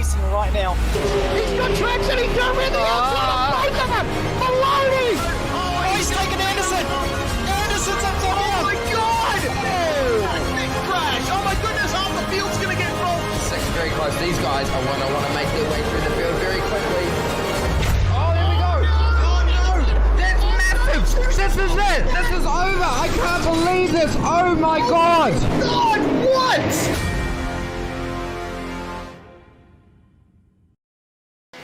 iRacing right now. He's got traction, he's got with the outside of both of them! Maloney! Oh, he's taken Anderson! Anderson's up top here! Oh my god! Oh. Big crash! Oh my goodness, half the field's gonna get rolled! Second very close. These guys are want to make their way through the field very quickly. This is it! This is over! I can't believe this! Oh my god! God, what?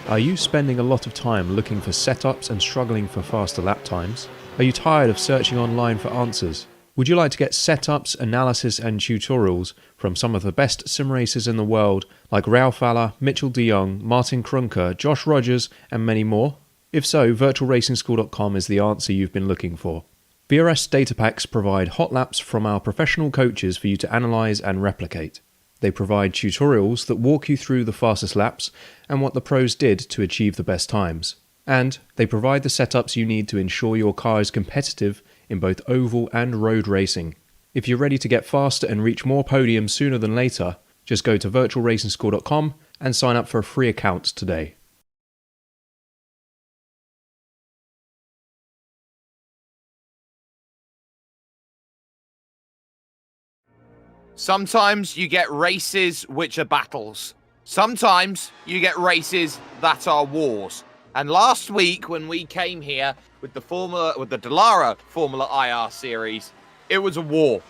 Are you spending a lot of time looking for setups and struggling for faster lap times? Are you tired of searching online for answers? Would you like to get setups, analysis and tutorials from some of the best sim racers in the world like Ralph Alla, Mitchell de Jong, Martin Krunker, Josh Rogers and many more? If so, virtualracingschool.com is the answer you've been looking for. VRS data packs provide hot laps from our professional coaches for you to analyse and replicate. They provide tutorials that walk you through the fastest laps and what the pros did to achieve the best times. And they provide the setups you need to ensure your car is competitive in both oval and road racing. If you're ready to get faster and reach more podiums sooner than later, just go to virtualracingschool.com and sign up for a free account today. Sometimes you get races which are battles. Sometimes you get races that are wars. And last week when we came here with the Dallara Formula IR series, it was a war.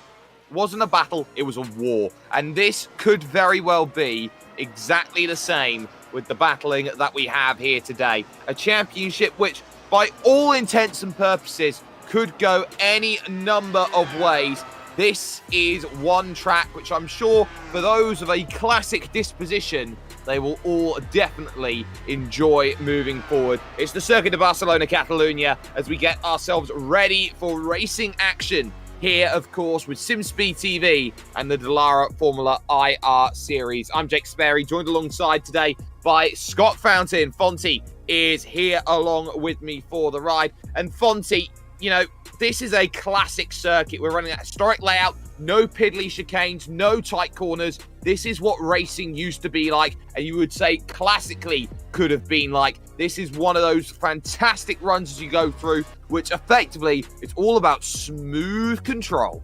It wasn't a battle, it was a war. And this could very well be exactly the same with the battling that we have here today. A championship which, by all intents and purposes, could go any number of ways. This is one track which I'm sure for those of a classic disposition, they will all definitely enjoy moving forward. It's the Circuit de Barcelona, Catalunya, as we get ourselves ready for racing action here, of course, with SimSpeed TV and the Dallara Formula IR series. I'm Jake Sperry, joined alongside today by Scott Fountain. Fonty is here along with me for the ride. And Fonty, you know, this is a classic circuit. We're running a historic layout, no piddly chicanes, no tight corners. This is what racing used to be like, and you would say classically could have been like. This is one of those fantastic runs as you go through, which effectively, it's all about smooth control.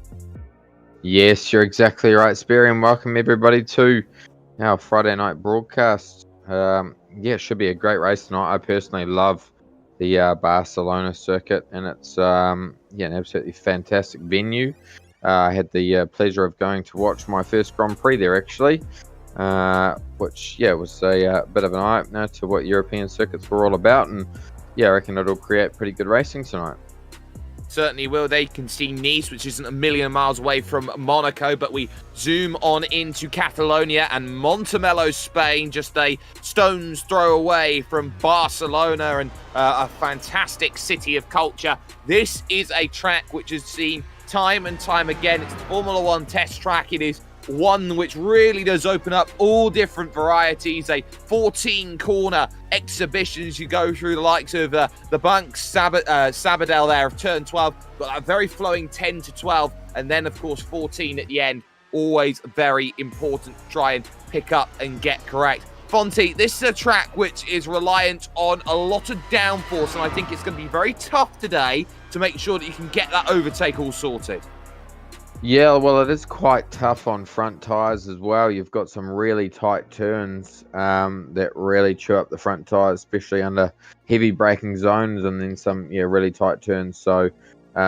Yes, you're exactly right, Sperry, and welcome everybody to our Friday night broadcast. Yeah, it should be a great race tonight. I personally love the Barcelona circuit, and it's an absolutely fantastic venue. I had the pleasure of going to watch my first Grand Prix there, actually, which was a bit of an eye-opener to what European circuits were all about, and I reckon it'll create pretty good racing tonight. Certainly will. They can see Nice, which isn't a million miles away from Monaco, but we zoom on into Catalonia and Montemelo, Spain, just a stone's throw away from Barcelona, and a fantastic city of culture. This is a track which has seen time and time again. It's the Formula One test track. It is one which really does open up all different varieties, a 14-corner exhibition as you go through the likes of the Bank Sabadell there of turn 12, got that very flowing 10 to 12, and then of course 14 at the end. Always very important to try and pick up and get correct. Fonty, this is a track which is reliant on a lot of downforce, and I think it's going to be very tough today to make sure that you can get that overtake all sorted. Yeah, well, it is quite tough on front tyres as well. You've got some really tight turns that really chew up the front tyres, especially under heavy braking zones, and then some really tight turns. So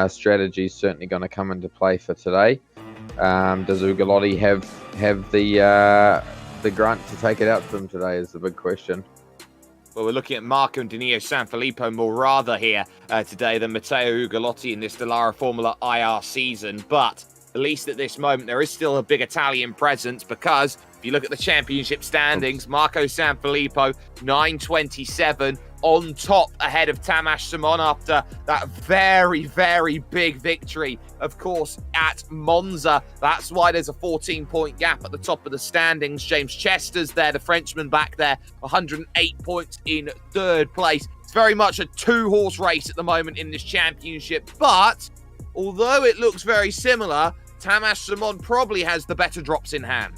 strategy is certainly going to come into play for today. Does Ugolotti have the grunt to take it out to them today is the big question. Well, we're looking at Marco and Danilo Sanfilippo more rather here today than Matteo Ugolotti in this Dallara Formula IR season, but at least at this moment, there is still a big Italian presence, because if you look at the championship standings, Marco Sanfilippo, 927, on top ahead of Tamas Simon after that very, very big victory, of course, at Monza. That's why there's a 14-point gap at the top of the standings. James Chester's there, the Frenchman back there, 108 points in third place. It's very much a two-horse race at the moment in this championship, but although it looks very similar, Tamas Simon probably has the better drops in hand.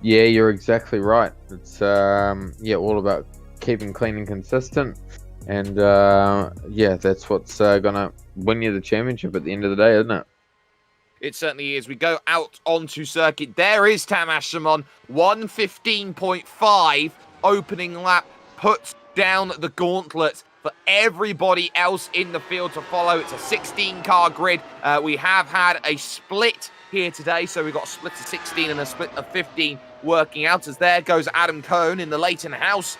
Yeah, you're exactly right. It's yeah, all about keeping clean and consistent, and yeah, that's what's gonna win you the championship at the end of the day, isn't it? It certainly is. We go out onto circuit. There is Tamas Simon, 1:15.5 opening lap, puts down the gauntlet for everybody else in the field to follow. It's a 16-car grid. We have had a split here today, so we've got a split of 16 and a split of 15 working out, as there goes Adam Cohn in the Leighton House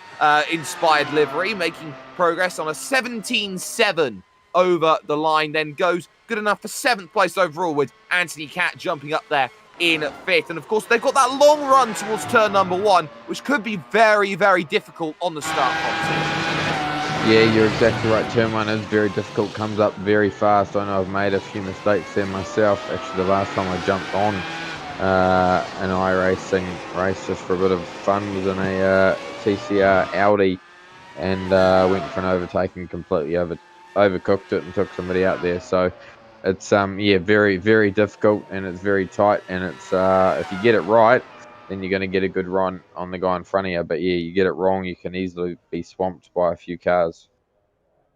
inspired livery, making progress on a 17-7 over the line, then goes good enough for 7th place overall, with Anthony Catt jumping up there in 5th. And of course, they've got that long run towards turn number 1, which could be very, very difficult on the start box. Yeah, you're exactly right. Turn 1 is very difficult, comes up very fast. I know I've made a few mistakes there myself. Actually, the last time I jumped on an iRacing race just for a bit of fun was in a TCR Audi, and went for an overtaking, completely overcooked it and took somebody out there. So it's yeah, very, very difficult, and it's very tight, and it's if you get it right, then you're going to get a good run on the guy in front of you. But yeah, you get it wrong, you can easily be swamped by a few cars.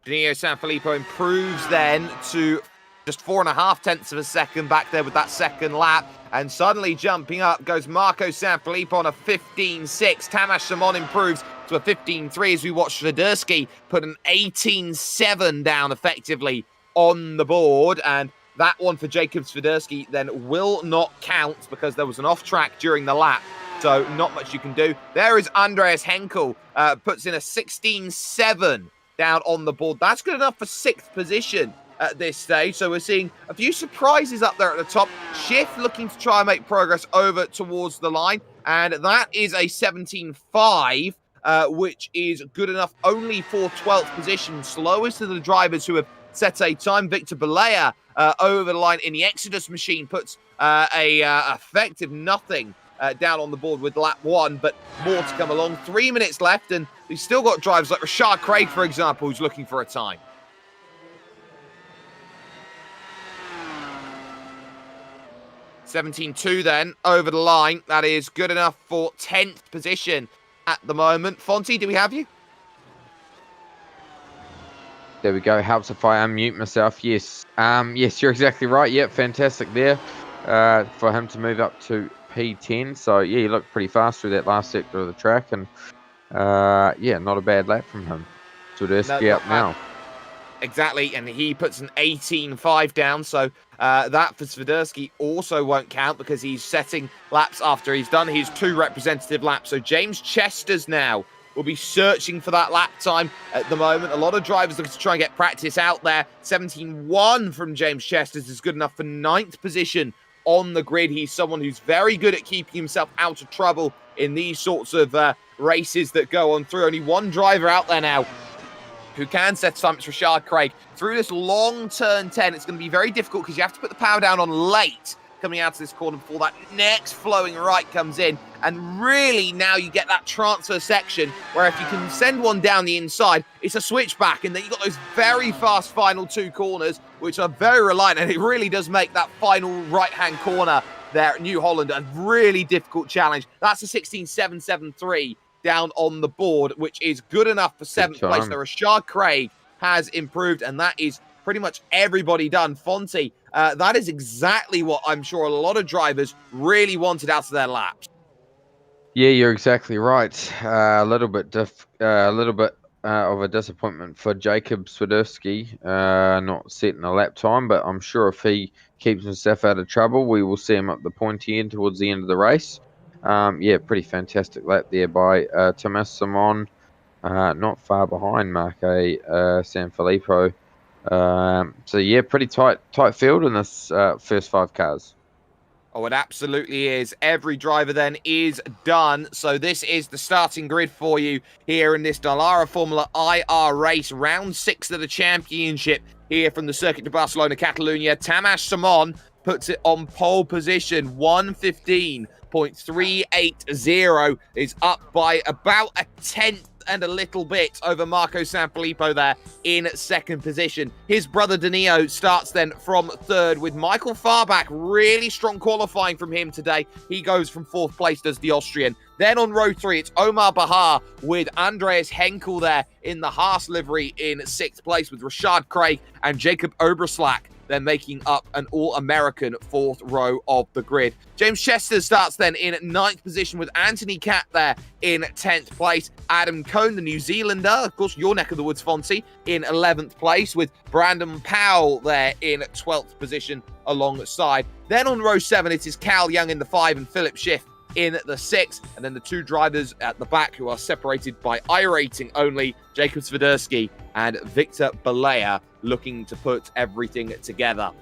Danilo Sanfilippo improves then to just 4.5 tenths of a second back there with that second lap. And suddenly jumping up goes Marco Sanfilippo on a 15.6. Tamas Simon improves to a 15.3 as we watch Swiderski put an 18.7 down effectively on the board. And that one for Jacob Swiderski then will not count because there was an off-track during the lap. So not much you can do. There is Andreas Henkel, puts in a 16.7 down on the board. That's good enough for 6th position at this stage. So we're seeing a few surprises up there at the top. Schiff looking to try and make progress over towards the line. And that is a 17.5, which is good enough only for 12th position. Slowest of the drivers who have set a time. Victor Balea over the line in the Exodus machine puts a effective nothing down on the board with lap 1, but more to come along. 3 minutes left, and we've still got drivers like Rashad Craig, for example, who's looking for a time. $17.2 then over the line. That is good enough for 10th position at the moment. Fonty, do we have you? There we go. Helps if I unmute myself. Yes. Yes, you're exactly right. Yep, fantastic there for him to move up to P10. So, yeah, he looked pretty fast through that last sector of the track. And, yeah, not a bad lap from him. Swiderski up now. Exactly, and he puts an 18.5 down. So that for Swiderski also won't count because he's setting laps after he's done his 2 representative laps. So James Chester's now will be searching for that lap time at the moment. A lot of drivers looking to try and get practice out there. 17.1 from James Chesters is good enough for 9th position on the grid. He's someone who's very good at keeping himself out of trouble in these sorts of races that go on through. Only one driver out there now who can set time. It's Rashad Craig. Through this long turn 10, it's going to be very difficult because you have to put the power down on late coming out of this corner before that next flowing right comes in. And really now you get that transfer section where if you can send one down the inside, it's a switchback, and then you've got those very fast final 2 corners, which are very reliant, and it really does make that final right-hand corner there at New Holland a really difficult challenge. That's a 16.773 down on the board, which is good enough for 7th place. Now, Rashad Craig has improved, and that is pretty much everybody done. Fonty, that is exactly what I'm sure a lot of drivers really wanted out of their laps. Yeah, you're exactly right. A little bit of a disappointment for Jacob Swiderski, not setting a lap time, but I'm sure if he keeps himself out of trouble, we will see him up the pointy end towards the end of the race. Yeah, pretty fantastic lap there by Tamas Simon, not far behind Marco Sanfilippo. So yeah, pretty tight field in this first 5 cars. Oh, it absolutely is. Every driver then is done. So this is the starting grid for you here in this Dallara Formula IR race, round 6 of the championship here from the Circuit de Barcelona, Catalonia. Tamas Simon puts it on pole position, 1:15.380 is up by about a tenth and a little bit over Marco Sanfilippo there in second position. His brother Danilo starts then from third with Michael Farbach. Really strong qualifying from him today. He goes from fourth place, does the Austrian. Then on row 3, it's Omar Bahar with Andreas Henkel there in the Haas livery in sixth place, with Rashad Craig and Jacob Oberslack then making up an all-American fourth row of the grid. James Chester starts then in ninth position with Anthony Catt there in 10th place. Adam Cohn, the New Zealander, of course, your neck of the woods, Fonzie, in 11th place, with Brandon Powell there in 12th position alongside. Then on row 7, it is Cal Young in the 5 and Philip Schiff in the 6th, and then the two drivers at the back who are separated by iRacing only, Jacob Swiderski and Victor Balea, looking to put everything together.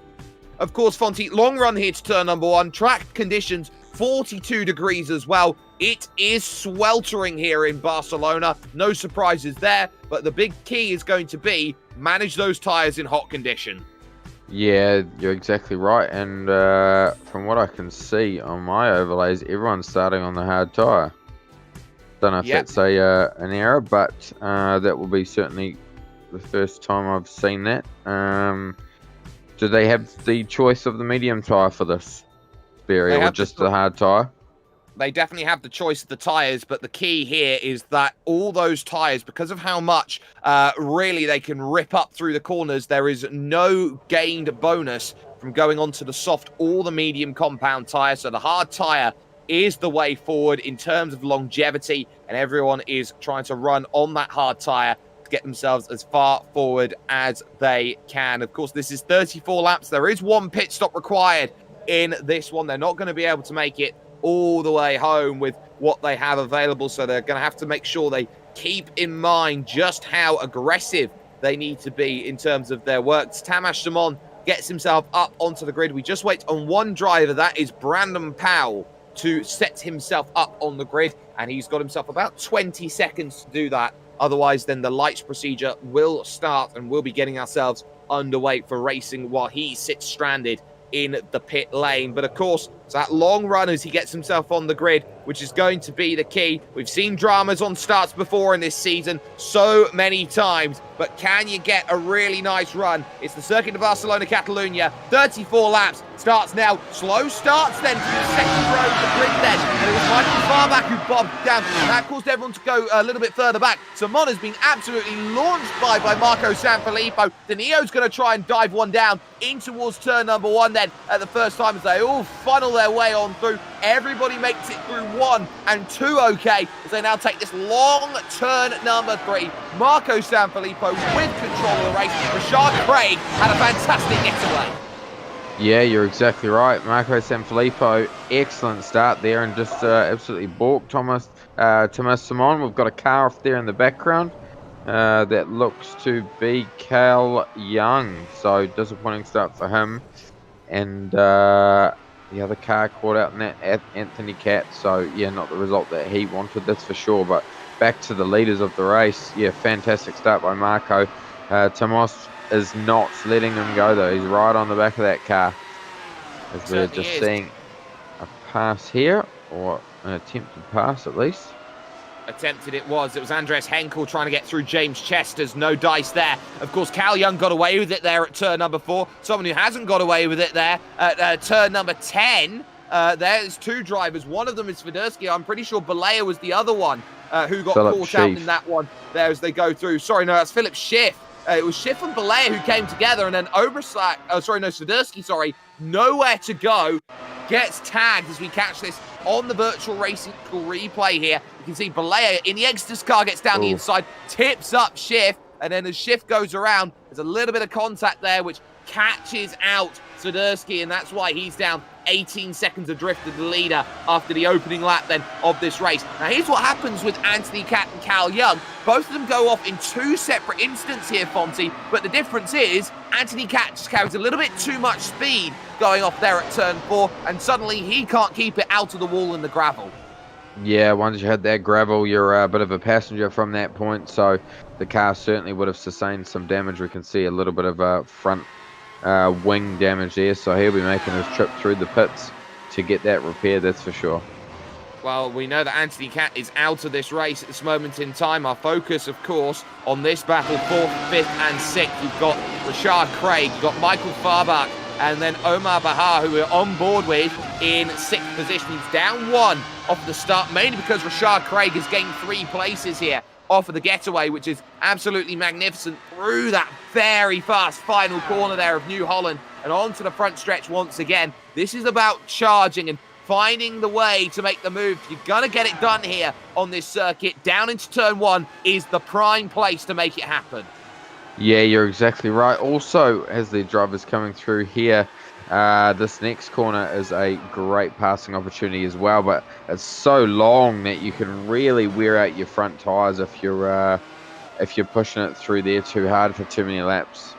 Of course, Fonty, long run here to turn number 1. Track conditions, 42 degrees as well. It is sweltering here in Barcelona. No surprises there, but the big key is going to be manage those tyres in hot condition. Yeah, you're exactly right. And from what I can see on my overlays, everyone's starting on the hard tyre. Don't know if that's an error, but that will be certainly the first time I've seen that. Do they have the choice of the medium tyre for this, Barry, or just the hard tyre? They definitely have the choice of the tyres, but the key here is that all those tyres, because of how much really they can rip up through the corners, there is no gained bonus from going onto the soft or the medium compound tyre. So the hard tyre is the way forward in terms of longevity, and everyone is trying to run on that hard tyre to get themselves as far forward as they can. Of course, this is 34 laps. There is one pit stop required in this one. They're not going to be able to make it all the way home with what they have available, so they're going to have to make sure they keep in mind just how aggressive they need to be in terms of their work. Tamas Simon gets himself up onto the grid. We just wait on one driver, that is Brandon Powell, to set himself up on the grid, and he's got himself about 20 seconds to do that. Otherwise, then the lights procedure will start, and we'll be getting ourselves underway for racing while he sits stranded in the pit lane. But of course, it's that long run as he gets himself on the grid, which is going to be the key. We've seen dramas on starts before in this season so many times, but can you get a really nice run? It's the Circuit of Barcelona, Catalunya, 34 laps, starts now, slow starts then from the second row of the grid then, and it was Michael Farbach who bobbed down, and that caused everyone to go a little bit further back. Simon has been absolutely launched by Marco Sanfilippo. Danio's going to try and dive one down in towards turn number 1 then at the first time as they all funnel their way on through. Everybody makes it through 1 and 2 okay as they now take this long turn number 3. Marco Sanfilippo with control of the race. Rashad Craig had a fantastic getaway. Yeah, you're exactly right. Marco Sanfilippo, excellent start there, and just absolutely balked Thomas Simon. We've got a car off there in the background. That looks to be Cal Young, so disappointing start for him. And the other car caught out in that Anthony Catt, so yeah, not the result that he wanted, that's for sure. But back to the leaders of the race. Yeah, fantastic start by Marco. Tomas is not letting him go though. He's right on the back of that car. As we're just seeing a pass here, or an attempted pass at least. Attempted it was. It was Andreas Henkel trying to get through James Chester's. No dice there. Of course, Cal Young got away with it there at turn number 4. Someone who hasn't got away with it there at turn number 10. There's two drivers. One of them is Swiderski. I'm pretty sure Balea was the other one who got caught out in that one there as they go through. Sorry, no, that's Philip Schiff. It was Schiff and Balea who came together, and then Swiderski, nowhere to go. Gets tagged as we catch this on the virtual racing replay here. You can see Balea in the Exodus car gets down the inside, tips up Schiff, and then as Schiff goes around, there's a little bit of contact there, which catches out Swiderski, and that's why he's down 18 seconds adrift of the leader after the opening lap then of this race. Now here's what happens with Anthony Catt and Cal Young. Both of them go off in two separate instances here, Fonty, but the difference is Anthony Catt just carries a little bit too much speed going off there at turn 4, and suddenly he can't keep it out of the wall in the gravel. Yeah, once you had that gravel, you're a bit of a passenger from that point, so the car certainly would have sustained some damage. We can see a little bit of front wing damage there, so he'll be making his trip through the pits to get that repaired, that's for sure. Well, we know that Anthony Cat is out of this race at this moment in time. Our focus, of course, on this battle, 4th, 5th and 6th. You've got Rashad Craig, you've got Michael Farbach, and then Omar Bahar, who we're on board with in 6th position. He's down 1 off the start, mainly because Rashad Craig has gained 3 places here off of the getaway, which is absolutely magnificent, through that very fast final corner there of New Holland and onto the front stretch once again. This is about charging and finding the way to make the move. You're going to get it done here on this circuit. Down into turn 1 is the prime place to make it happen. Yeah, you're exactly right. Also, as the driver's coming through here, this next corner is a great passing opportunity as well, but it's so long that you can really wear out your front tyres if you're pushing it through there too hard for too many laps.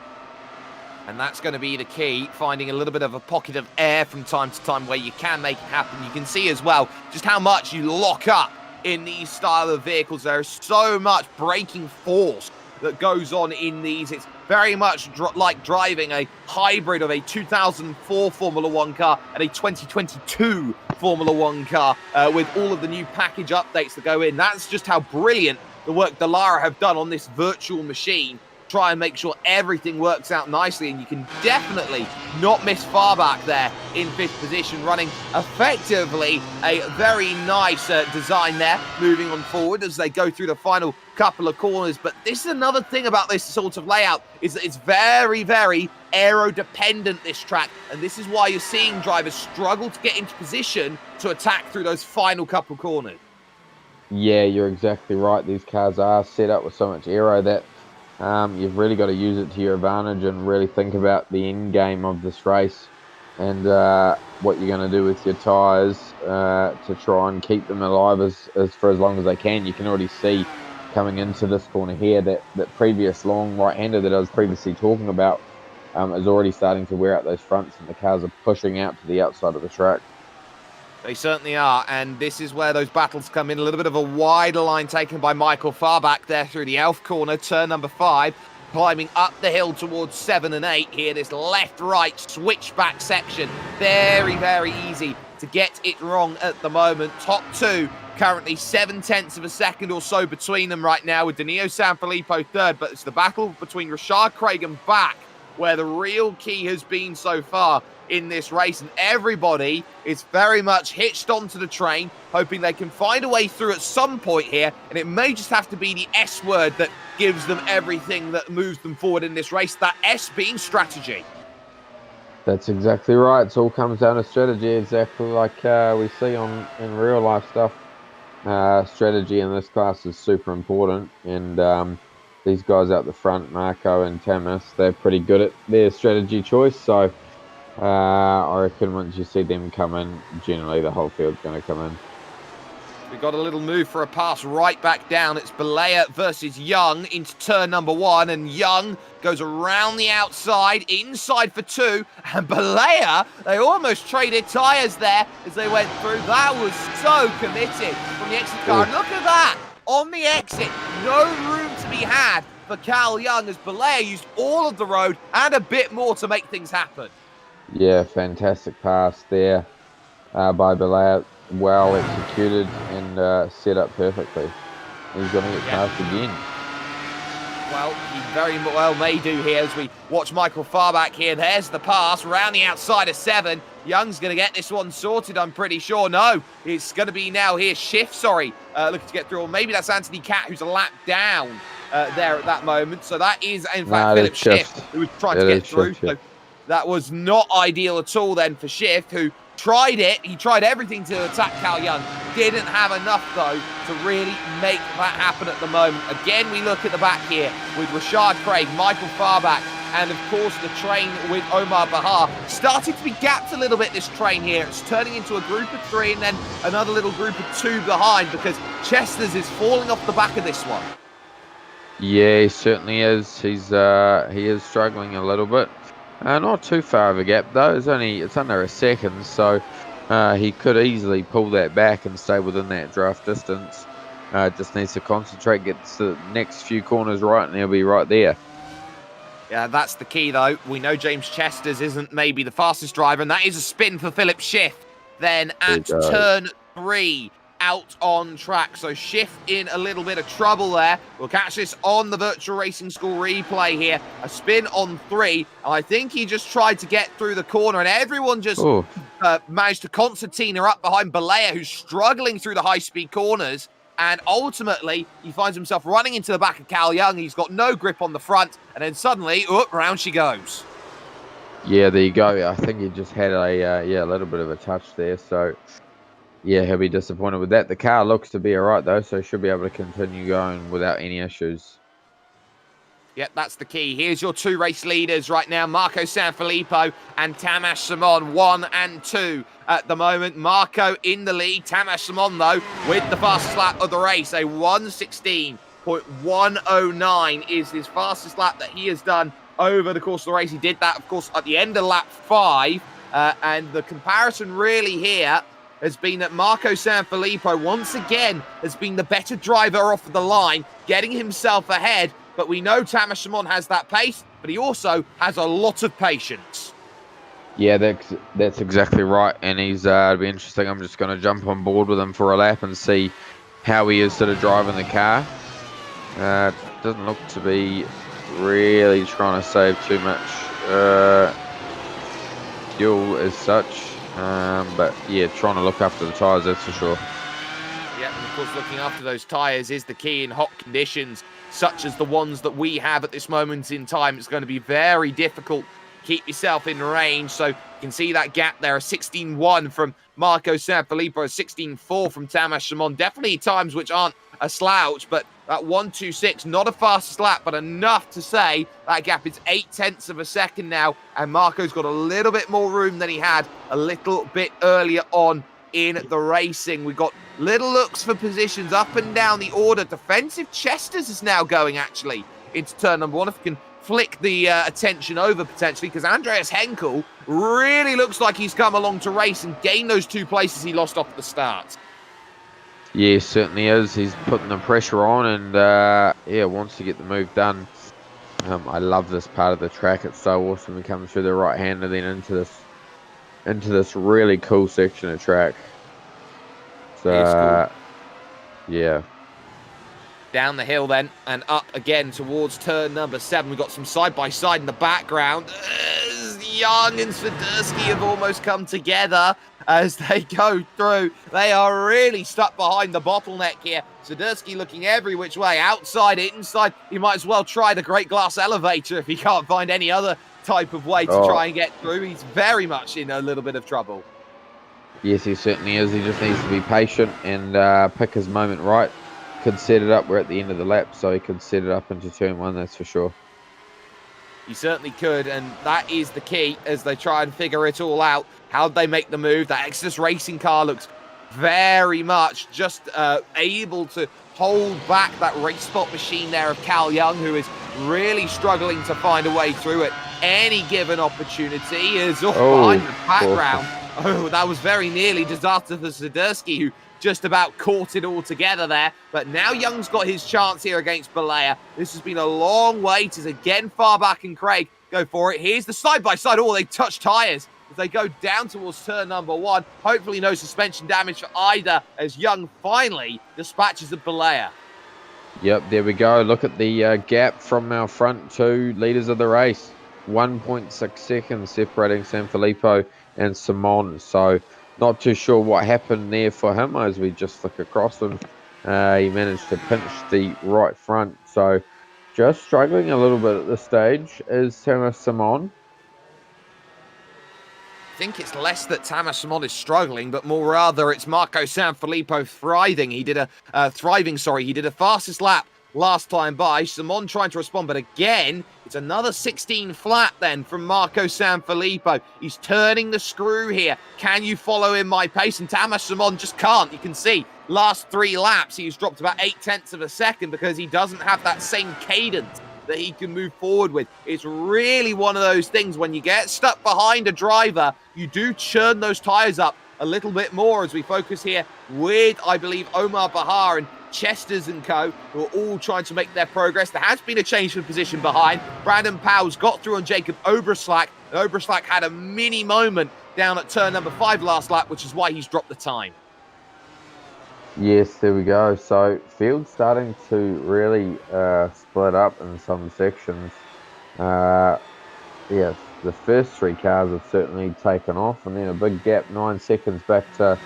And that's going to be the key, finding a little bit of a pocket of air from time to time where you can make it happen. You can see as well just how much you lock up in these style of vehicles. There's so much braking force that goes on in these. It's very much like driving a hybrid of a 2004 Formula 1 car and a 2022 Formula 1 car with all of the new package updates that go in. That's just how brilliant the work Dallara have done on this virtual machine. Try and make sure everything works out nicely, and you can definitely not miss Farbach there in 5th position, running effectively a very nice design there, moving on forward as they go through the final couple of corners. But this is another thing about this sort of layout, is that it's very, very aero dependent, this track, and this is why you're seeing drivers struggle to get into position to attack through those final couple corners. Yeah, you're exactly right. These cars are set up with so much aero that you've really got to use it to your advantage and really think about the end game of this race and what you're going to do with your tyres to try and keep them alive for as long as they can. You can already see coming into this corner here that previous long right-hander that I was previously talking about is already starting to wear out those fronts, and the cars are pushing out to the outside of the track. They certainly are, and this is where those battles come in. A little bit of a wider line taken by Michael Farbach there through the Elf corner, turn number 5, climbing up the hill towards 7 and 8 here, this left-right switchback section. Very, very easy to get it wrong at the moment. Top 2, currently 7/10 of a second or so between them right now, with Danilo Sanfilippo 3rd, but it's the battle between Rashad Craig and Bach where the real key has been so far in this race, and everybody is very much hitched onto the train, hoping they can find a way through at some point here, and it may just have to be the S word that gives them everything that moves them forward in this race, that S being strategy. That's exactly right. It all comes down to strategy, exactly like we see in real life stuff. Strategy in this class is super important, and these guys out the front, Marco and Tamas, they're pretty good at their strategy choice, so I reckon once you see them come in, generally the whole field's going to come in. We've got a little move for a pass right back down. It's Balea versus Young into turn number 1, and Young goes around the outside, inside for 2, and Balea, they almost traded tyres there as they went through. That was so committed from the exit car. And look at that, on the exit, no room to be had for Cal Young as Balea used all of the road and a bit more to make things happen. Yeah, fantastic pass there by Balea. Well executed and set up perfectly. He's going to get past again. Well, he very well may do here as we watch Michael Farbach here. There's the pass around the outside of 7. Young's going to get this one sorted, I'm pretty sure. No, it's going to be now here. Looking to get through. Or maybe that's Anthony Cat, who's a lap down there at that moment. So that is, in fact, Philip Schiff, who was trying to get through. So that was not ideal at all then for Schiff, who tried it. He tried everything to attack Cal Young. Didn't have enough, though, to really make that happen at the moment. Again, we look at the back here with Rashad Craig, Michael Farbach, and, of course, the train with Omar Bahar. Starting to be gapped a little bit, this train here. It's turning into a group of 3 and then another little group of 2 behind, because Chesters is falling off the back of this one. Yeah, he certainly is. He is struggling a little bit. Not too far of a gap though. It's under a second, so he could easily pull that back and stay within that draft distance. Just needs to concentrate, get the next few corners right, and he'll be right there. Yeah, that's the key though. We know James Chesters isn't maybe the fastest driver, and that is a spin for Philip Schiff. Then at turn 3, out on track. So Schiff in a little bit of trouble there. We'll catch this on the Virtual Racing School replay here. A spin on 3. And I think he just tried to get through the corner, and everyone just managed to concertina up behind Balea, who's struggling through the high-speed corners. And ultimately, he finds himself running into the back of Cal Young. He's got no grip on the front. And then suddenly, round she goes. Yeah, there you go. I think he just had a little bit of a touch there. So, yeah, he'll be disappointed with that. The car looks to be all right, though, so should be able to continue going without any issues. Yep, that's the key. Here's your 2 race leaders right now, Marco Sanfilippo and Tamas Simon, 1 and 2 at the moment. Marco in the lead, Tamas Simon, though, with the fastest lap of the race, a 1:16.109 is his fastest lap that he has done over the course of the race. He did that, of course, at the end of lap 5, and the comparison really here has been that Marco Sanfilippo, once again, has been the better driver off the line, getting himself ahead. But we know Tamas Simon has that pace, but he also has a lot of patience. Yeah, that's exactly right. And it'll be interesting. I'm just going to jump on board with him for a lap and see how he is sort of driving the car. Doesn't look to be really trying to save too much fuel as such. But yeah, trying to look after the tyres, that's for sure. Yeah, and of course looking after those tyres is the key in hot conditions, such as the ones that we have at this moment in time. It's going to be very difficult to keep yourself in range. So you can see that gap there, a 16.1 from Marco Sanfilippo, a 16.4 from Tamas Simon. Definitely times which aren't a slouch, but that 1:26, not a fastest lap, but enough to say that gap is 0.8 of a second now, and Marco's got a little bit more room than he had a little bit earlier on in the racing. We've got little looks for positions up and down the order. Defensive Chesters is now going, actually, into turn number 1. If we can flick the attention over, potentially, because Andreas Henkel really looks like he's come along to race and gain those 2 places he lost off at the start. Yeah, certainly is. He's putting the pressure on and, wants to get the move done. I love this part of the track. It's so awesome. We come through the right hand and then into this really cool section of track. So, cool. Yeah. Down the hill then, and up again towards turn number 7. We've got some side-by-side in the background. Young and Swiderski have almost come together as they go through. They are really stuck behind the bottleneck here. Swiderski looking every which way, outside, inside. He might as well try the Great Glass Elevator if he can't find any other type of way to try and get through. He's very much in a little bit of trouble. Yes, he certainly is. He just needs to be patient and pick his moment right. Could set it up. We're at the end of the lap, so he could set it up into turn 1, that's for sure. He certainly could, and that is the key as they try and figure it all out. How'd they make the move? That Exodus racing car looks very much just able to hold back that race spot machine there of Cal Young, who is really struggling to find a way through at any given opportunity. Is off behind the background. Oh, that was very nearly disaster for Swiderski, who just about caught it all together there. But now Young's got his chance here against Balea. This has been a long wait as again Farback and Craig go for it. Here's the side-by-side. Oh, they touch tyres as they go down towards turn number 1. Hopefully no suspension damage for either as Young finally dispatches of Balea. Yep, there we go. Look at the gap from our front 2 leaders of the race. 1.6 seconds separating Sanfilippo and Simon. So not too sure what happened there for him as we just flick across him. He managed to pinch the right front. So just struggling a little bit at this stage is Tamas Simon. I think it's less that Tamas Simon is struggling, but more rather it's Marco Sanfilippo thriving. He did a He did a fastest lap last time by. Simon trying to respond, but again, it's another 16 flat then from Marco Sanfilippo. He's turning the screw here. Can you follow in my pace? And Tamas Simon just can't. You can see last 3 laps, he's dropped about 0.8 of a second because he doesn't have that same cadence that he can move forward with. It's really one of those things when you get stuck behind a driver, you do churn those tyres up a little bit more as we focus here with, I believe, Omar Bahar and Chesters and co, who are all trying to make their progress. There has been a change of position behind. Brandon Powell's got through on Jacob Oberslack. Oberslack had a mini moment down at turn number 5 last lap, which is why he's dropped the time. Yes, there we go. So field's starting to really split up in some sections. Uh, yeah, the first three cars have certainly taken off, and then a big gap, 9 seconds back to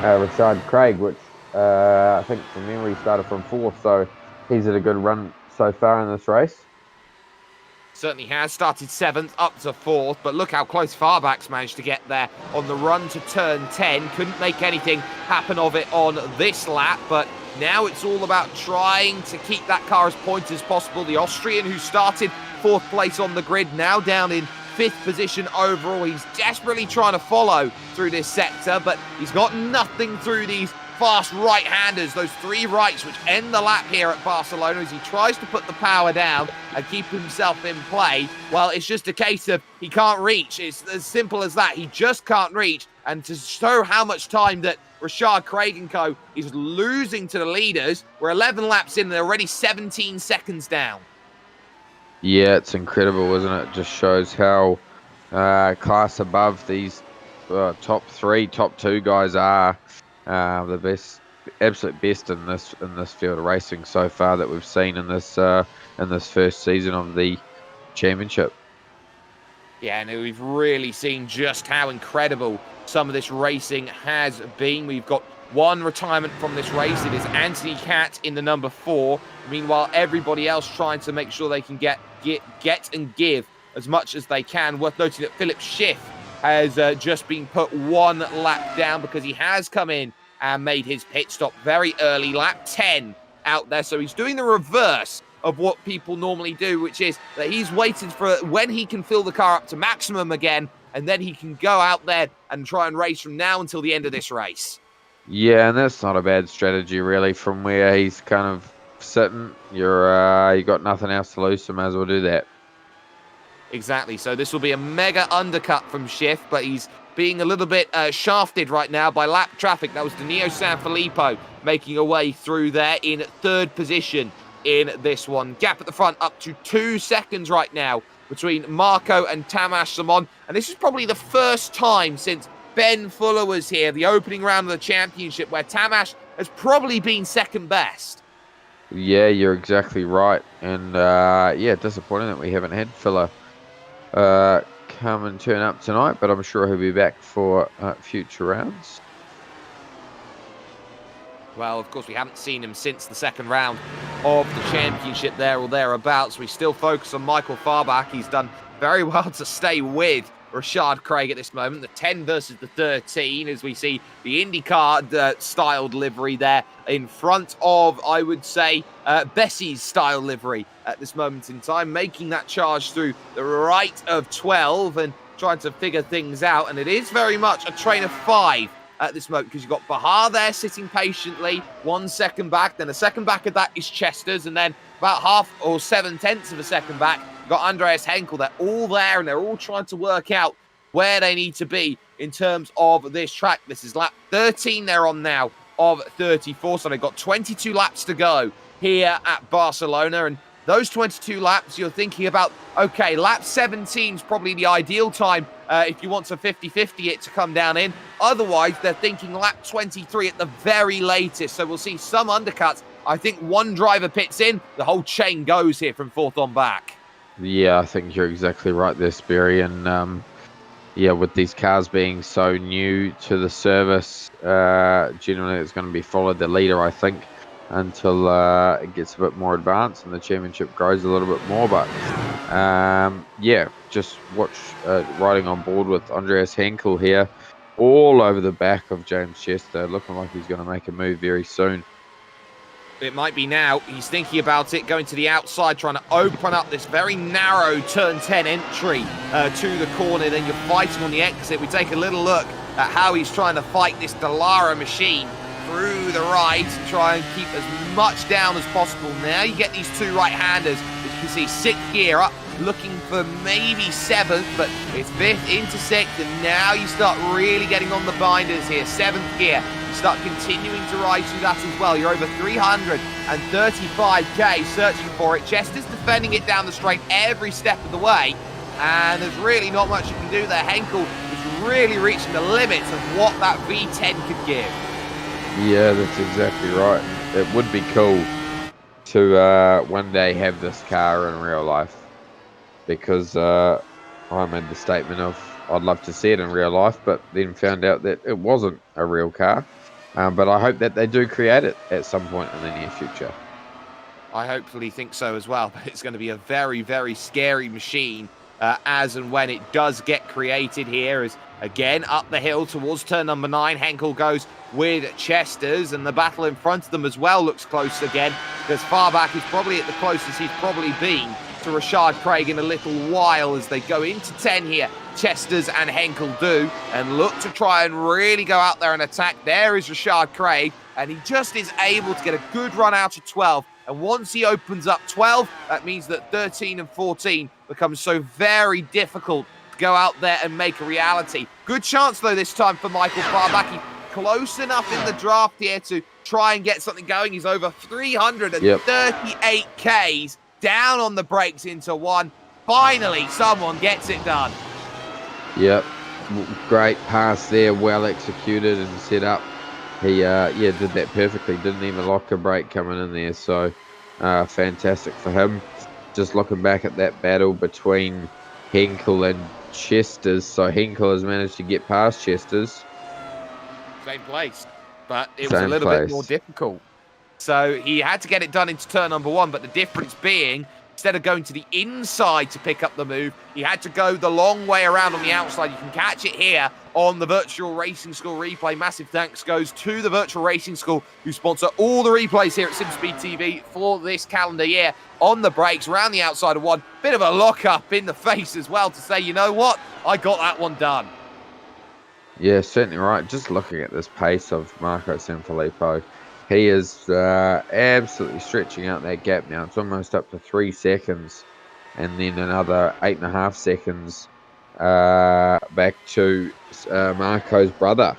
Rashad Craig, which I think from memory started from fourth. So he's had a good run so far in this race. Certainly has started 7th up to 4th, but look how close Farback's managed to get there on the run to turn 10. Couldn't make anything happen of it on this lap, but now it's all about trying to keep that car as pointy as possible. The Austrian, who started 4th place on the grid, now down in 5th position overall. He's desperately trying to follow through this sector, but he's got nothing through these fast right-handers, those 3 rights which end the lap here at Barcelona as he tries to put the power down and keep himself in play. Well, it's just a case of he can't reach. It's as simple as that. He just can't reach. And to show how much time that Rashad Craig and co is losing to the leaders, we're 11 laps in and they're already 17 seconds down. Yeah, it's incredible, isn't it? It just shows how class above these top 3, top 2 guys are. The best, absolute best in this field of racing so far that we've seen in this first season of the championship. Yeah, and we've really seen just how incredible some of this racing has been. We've got one retirement from this race. It is Anthony Catt in the number 4. Meanwhile, everybody else trying to make sure they can get and give as much as they can. Worth noting that Philip Schiff has just been put 1 lap down because he has come in and made his pit stop very early, lap 10 out there. So he's doing the reverse of what people normally do, which is that he's waited for when he can fill the car up to maximum again, and then he can go out there and try and race from now until the end of this race. Yeah, and that's not a bad strategy, really, from where he's kind of sitting. You got nothing else to lose, so might as well do that. Exactly. So this will be a mega undercut from Schiff, but he's being a little bit shafted right now by lap traffic. That was Danilo Sanfilippo making a way through there in 3rd position in this one. Gap at the front up to 2 seconds right now between Marco and Tamas Simon. And this is probably the first time since Ben Fuller was here, the opening round of the championship, where Tamas has probably been second best. Yeah, you're exactly right. And yeah, disappointing that we haven't had Fuller come and turn up tonight, but I'm sure he'll be back for future rounds. Well, of course, we haven't seen him since the 2nd round of the championship there or thereabouts. We still focus on Michael Farback. He's done very well to stay with Rashad Craig at this moment. The 10 versus the 13 as we see the IndyCar styled livery there in front of, I would say, Bessie's style livery at this moment in time, making that charge through the right of 12 and trying to figure things out. And it is very much a train of 5 at this moment, because you've got Bahar there sitting patiently, 1 second back, then a second back of that is Chester's, and then about 1/2 or 7/10 of a second back, you've got Andreas Henkel. They're all there, and they're all trying to work out where they need to be in terms of this track. This is lap 13 they're on now of 34, so they've got 22 laps to go here at Barcelona, and those 22 laps, you're thinking about, okay, lap 17 is probably the ideal time if you want to 50-50 it to come down in. Otherwise, they're thinking lap 23 at the very latest. So we'll see some undercuts. I think one driver pits in, the whole chain goes here from 4th on back. Yeah, I think you're exactly right there, Sperry. And yeah, with these cars being so new to the service, generally it's going to be followed the leader, I think, until it gets a bit more advanced and the championship grows a little bit more. But yeah, just watch riding on board with Andreas Henkel here, all over the back of James Chester, looking like he's going to make a move very soon. It might be now. He's thinking about it, going to the outside, trying to open up this very narrow turn 10 entry to the corner. Then you're fighting on the exit. We take a little look at how he's trying to fight this Dallara machine through the right and try and keep as much down as possible. Now you get these 2 right-handers. As you can see, 6th gear up, looking for maybe 7th, but it's 5th into 6th, and now you start really getting on the binders here. 7th gear. You start continuing to rise through that as well. You're over 335k searching for it. Chester's defending it down the straight every step of the way, and there's really not much you can do there. Henkel is really reaching the limits of what that V10 could give. Yeah, that's exactly right. It would be cool to one day have this car in real life, because I made the statement of I'd love to see it in real life, but then found out that it wasn't a real car. But I hope that they do create it at some point in the near future. I hopefully think so as well, but it's going to be a very, very scary machine as and when it does get created here. As again, up the hill towards turn number 9, Henkel goes with Chester's, and the battle in front of them as well looks close again, because Farback is probably at the closest he's probably been to Rashad Craig in a little while as they go into 10 here. Chester's and Henkel do, and look to try and really go out there and attack. There is Rashad Craig, and he just is able to get a good run out of 12. And once he opens up 12, that means that 13 and 14 becomes so very difficult to go out there and make a reality. Good chance, though, this time for Michael Farbacki. Close enough in the draft here to try and get something going. He's over 338 Ks, down on the brakes into 1. Finally, someone gets it done. Yep, great pass there, well executed and set up. He did that perfectly. Didn't even lock a brake coming in there. So fantastic for him. Just looking back at that battle between Henkel and Chester's. So Henkel has managed to get past Chester's. Same place, but it was a little bit more difficult. So he had to get it done into turn number 1, but the difference being, instead of going to the inside to pick up the move, he had to go the long way around on the outside. You can catch it here on the Virtual Racing School replay. Massive thanks goes to the Virtual Racing School, who sponsor all the replays here at SimSpeed TV for this calendar year. On the brakes, around the outside of 1. Bit of a lock-up in the face as well to say, you know what? I got that one done. Yeah, certainly right. Just looking at this pace of Marco Sanfilippo, he is absolutely stretching out that gap now. It's almost up to 3 seconds, and then another 8.5 seconds back to Marco's brother.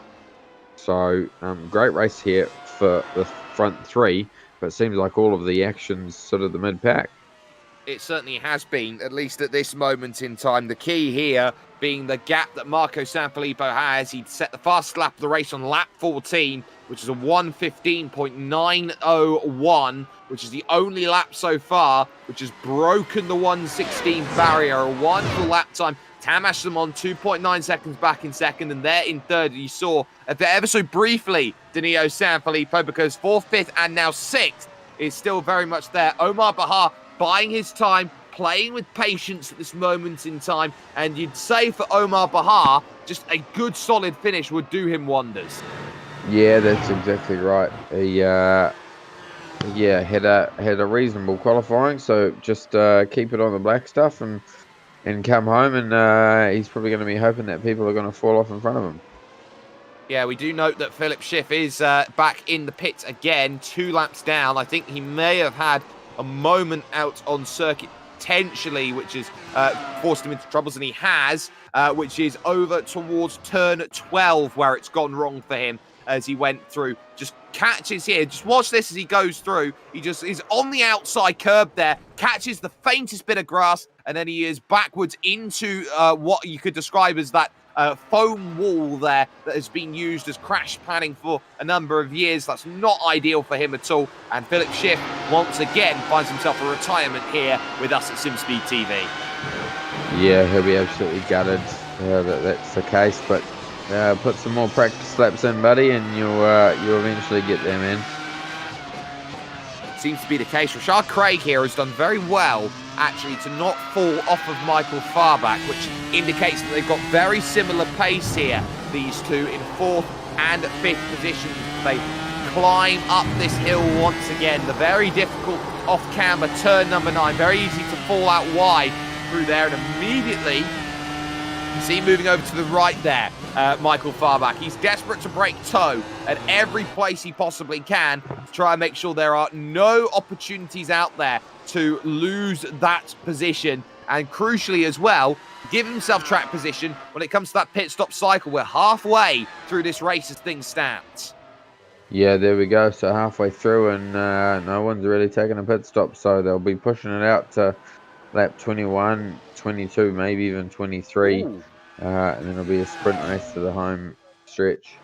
So great race here for the front 3, but it seems like all of the action's sort of the mid-pack. It certainly has been, at least at this moment in time. The key here being the gap that Marco Sanfilippo has. He'd set the fastest lap of the race on lap 14, which is a 1:15.901, which is the only lap so far which has broken the 1:16 barrier. A wonderful lap time. Tamas them on 2.9 seconds back in second, and there in third. You saw ever so briefly Danilo Sanfilippo, because 4th, 5th, and now 6th is still very much there. Omar Bahar buying his time, playing with patience at this moment in time, and you'd say for Omar Bahar, just a good solid finish would do him wonders. Yeah, that's exactly right. He had a reasonable qualifying, so just keep it on the black stuff and come home, and he's probably going to be hoping that people are going to fall off in front of him. Yeah, we do note that Philip Schiff is back in the pits again, 2 laps down. I think he may have had a moment out on circuit potentially, which has forced him into troubles, and he has, which is over towards turn 12 where it's gone wrong for him as he went through. Just catches here, just watch this as he goes through. He just is on the outside curb there, catches the faintest bit of grass, and then he is backwards into what you could describe as that foam wall there that has been used as crash padding for a number of years. That's not ideal for him at all. And Philip Schiff once again finds himself a retirement here with us at SimSpeed TV. Yeah, he'll be absolutely gutted that that's the case, but put some more practice laps in, buddy, and you'll eventually get there, man. Seems to be the case. Rashad Craig here has done very well, actually, to not fall off of Michael Farback, which indicates that they've got very similar pace here, these two, in 4th and 5th positions. They climb up this hill once again. The very difficult off-camber turn number 9. Very easy to fall out wide through there, and immediately you see moving over to the right there, Michael Farback. He's desperate to break toe at every place he possibly can to try and make sure there are no opportunities out there to lose that position. And crucially as well, give himself track position when it comes to that pit stop cycle. We're halfway through this race as things stand. Yeah, there we go. So halfway through, and no one's really taking a pit stop, so they'll be pushing it out to lap 21, 22, maybe even 23. And then it'll be a sprint race to the home stretch.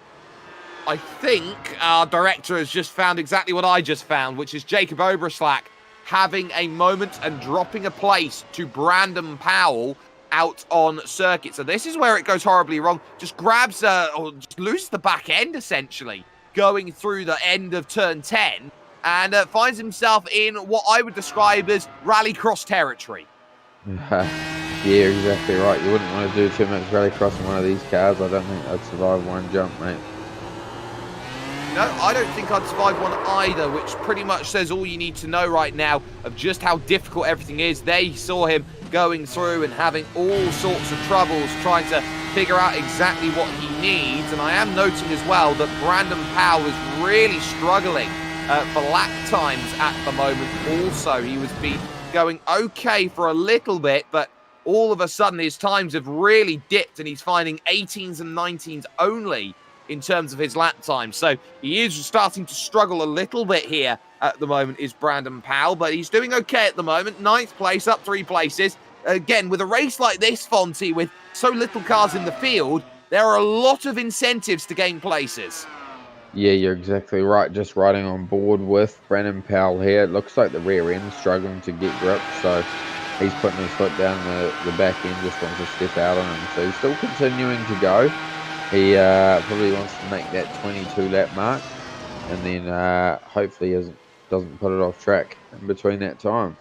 I think our director has just found exactly what I just found, which is Jacob Oberslack having a moment and dropping a place to Brandon Powell out on circuit. So this is where it goes horribly wrong. Just grabs, or just loses the back end, essentially, going through the end of turn 10, and finds himself in what I would describe as rallycross territory. Yeah, exactly right. You wouldn't want to do too much rallycross in one of these cars. I don't think I'd survive one jump, mate. No, I don't think I'd survive one either, which pretty much says all you need to know right now of just how difficult everything is. They saw him going through and having all sorts of troubles trying to figure out exactly what he needs. And I am noting as well that Brandon Powell is really struggling for lap times at the moment. Also, he was going okay for a little bit, but all of a sudden his times have really dipped and he's finding 18s and 19s only in terms of his lap time. So he is starting to struggle a little bit here at the moment, is Brandon Powell, but he's doing okay at the moment. 9th place, up 3 places. Again, with a race like this, Fonty, with so little cars in the field, there are a lot of incentives to gain places. Yeah, you're exactly right. Just riding on board with Brandon Powell here. It looks like the rear end's struggling to get grip, so he's putting his foot down the back end, just wants to step out on him. So he's still continuing to go. He probably wants to make that 22 lap mark, and then hopefully doesn't put it off track in between that time.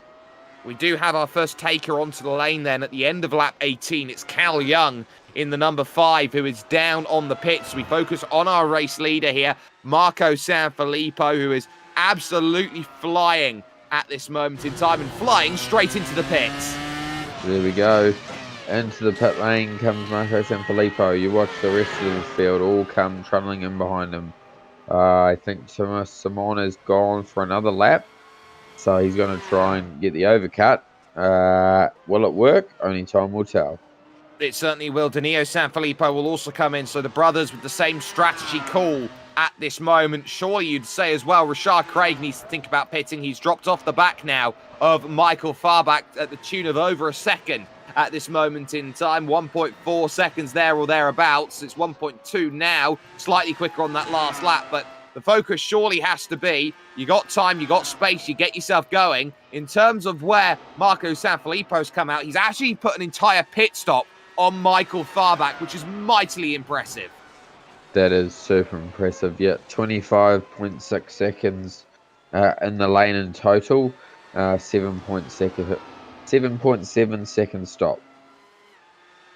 We do have our first taker onto the lane then at the end of lap 18. It's Cal Young in the number 5 who is down on the pits. We focus on our race leader here, Marco Sanfilippo, who is absolutely flying at this moment in time and flying straight into the pits. There we go. Into the pit lane comes Marco Sanfilippo. You watch the rest of the field all come trundling in behind him. I think Thomas Simon has gone for another lap, so he's going to try and get the overcut. Will it work? Only time will tell. It certainly will. Danilo Sanfilippo will also come in, so the brothers with the same strategy call at this moment. Surely you'd say as well, Rashard Craig needs to think about pitting. He's dropped off the back now of Michael Farbach at the tune of over a second at this moment in time. 1.4 seconds there or thereabouts. It's 1.2 now, slightly quicker on that last lap, but the focus surely has to be, you got time, you got space, you get yourself going. In terms of where Marco Sanfilippo's come out, he's actually put an entire pit stop on Michael Farbach, which is mightily impressive. That is super impressive. Yeah, 25.6 seconds in the lane in total. 7.7 second stop.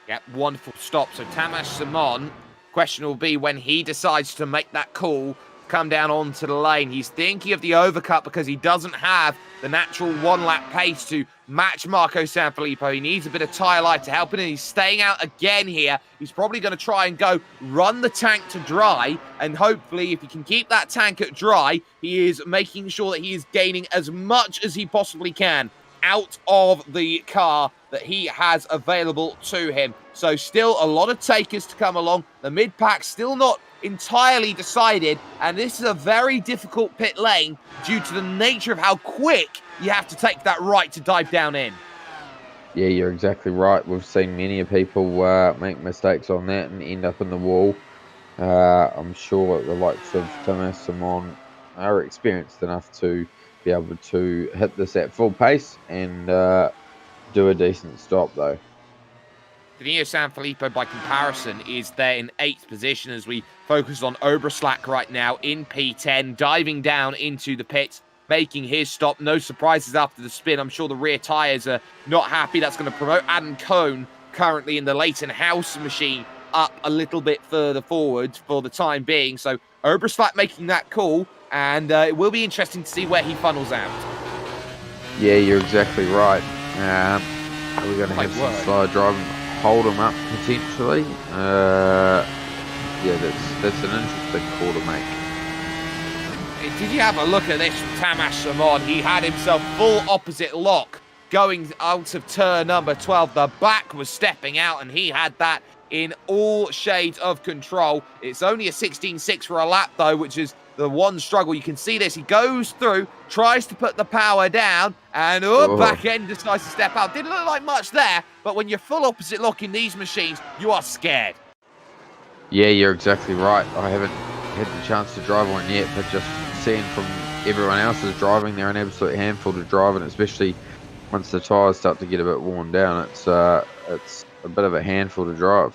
Yep, wonderful stop. So Tamas Simon, question will be when he decides to make that call, come down onto the lane. He's thinking of the overcut because he doesn't have the natural one-lap pace to match Marco Sanfilippo. He needs a bit of tyre life to help him, and he's staying out again here. He's probably going to try and go run the tank to dry, and hopefully if he can keep that tank at dry, he is making sure that he is gaining as much as he possibly can out of the car that he has available to him. So still a lot of takers to come along. The mid-pack still not entirely decided, and this is a very difficult pit lane due to the nature of how quick you have to take that right to dive down in. Yeah, you're exactly right. We've seen many people make mistakes on that and end up in the wall. I'm sure the likes of Thomas Simon are experienced enough to be able to hit this at full pace and do a decent stop though. Danilo Sanfilippo, by comparison, is there in 8th position as we focus on Oberslack right now in P10, diving down into the pits, making his stop. No surprises after the spin. I'm sure the rear tyres are not happy. That's going to promote Adam Cohn, currently in the Leighton House machine, up a little bit further forward for the time being. So Oberslack making that call, and it will be interesting to see where he funnels out. Yeah, you're exactly right. We're going to have some slower driving. Hold him up potentially. Yeah, that's an interesting call to make. Did you have a look at this from Tamas Simon? He had himself full opposite lock going out of turn number 12. The back was stepping out, and he had that in all shades of control. It's only a 16.6 for a lap though, which is the one struggle. You can see this. He goes through, tries to put the power down, and back end decides to step out. Didn't look like much there, but when you're full opposite lock in these machines, you are scared. Yeah, you're exactly right. I haven't had the chance to drive one yet, but just seeing from everyone else is driving, they're an absolute handful to drive, and especially once the tyres start to get a bit worn down, it's a bit of a handful to drive.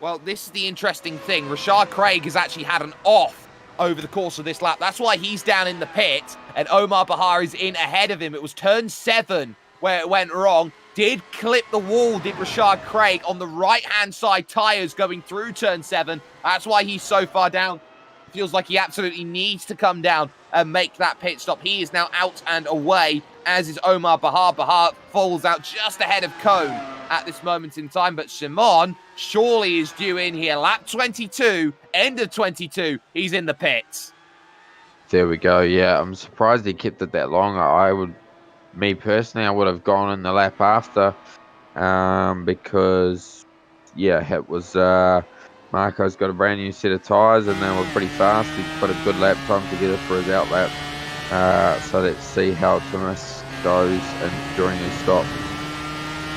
Well, this is the interesting thing. Rashad Craig has actually had an off over the course of this lap. That's why he's down in the pit, and Omar Bahar is in ahead of him. It was turn 7 where it went wrong. Did clip the wall, did Rashad Craig, on the right-hand side tyres going through turn 7. That's why he's so far down. Feels like he absolutely needs to come down and make that pit stop. He is now out and away, as is Omar Bahar. Bahar falls out just ahead of Cone at this moment in time, but Simon surely is due in here. Lap 22, end of 22, he's in the pits. There we go. Yeah, I'm surprised he kept it that long. Me personally, I would have gone in the lap after, because, yeah, it was, Marco's got a brand new set of tyres and they were pretty fast. He put a good lap time together for his out lap. So let's see how Thomas goes during his stop.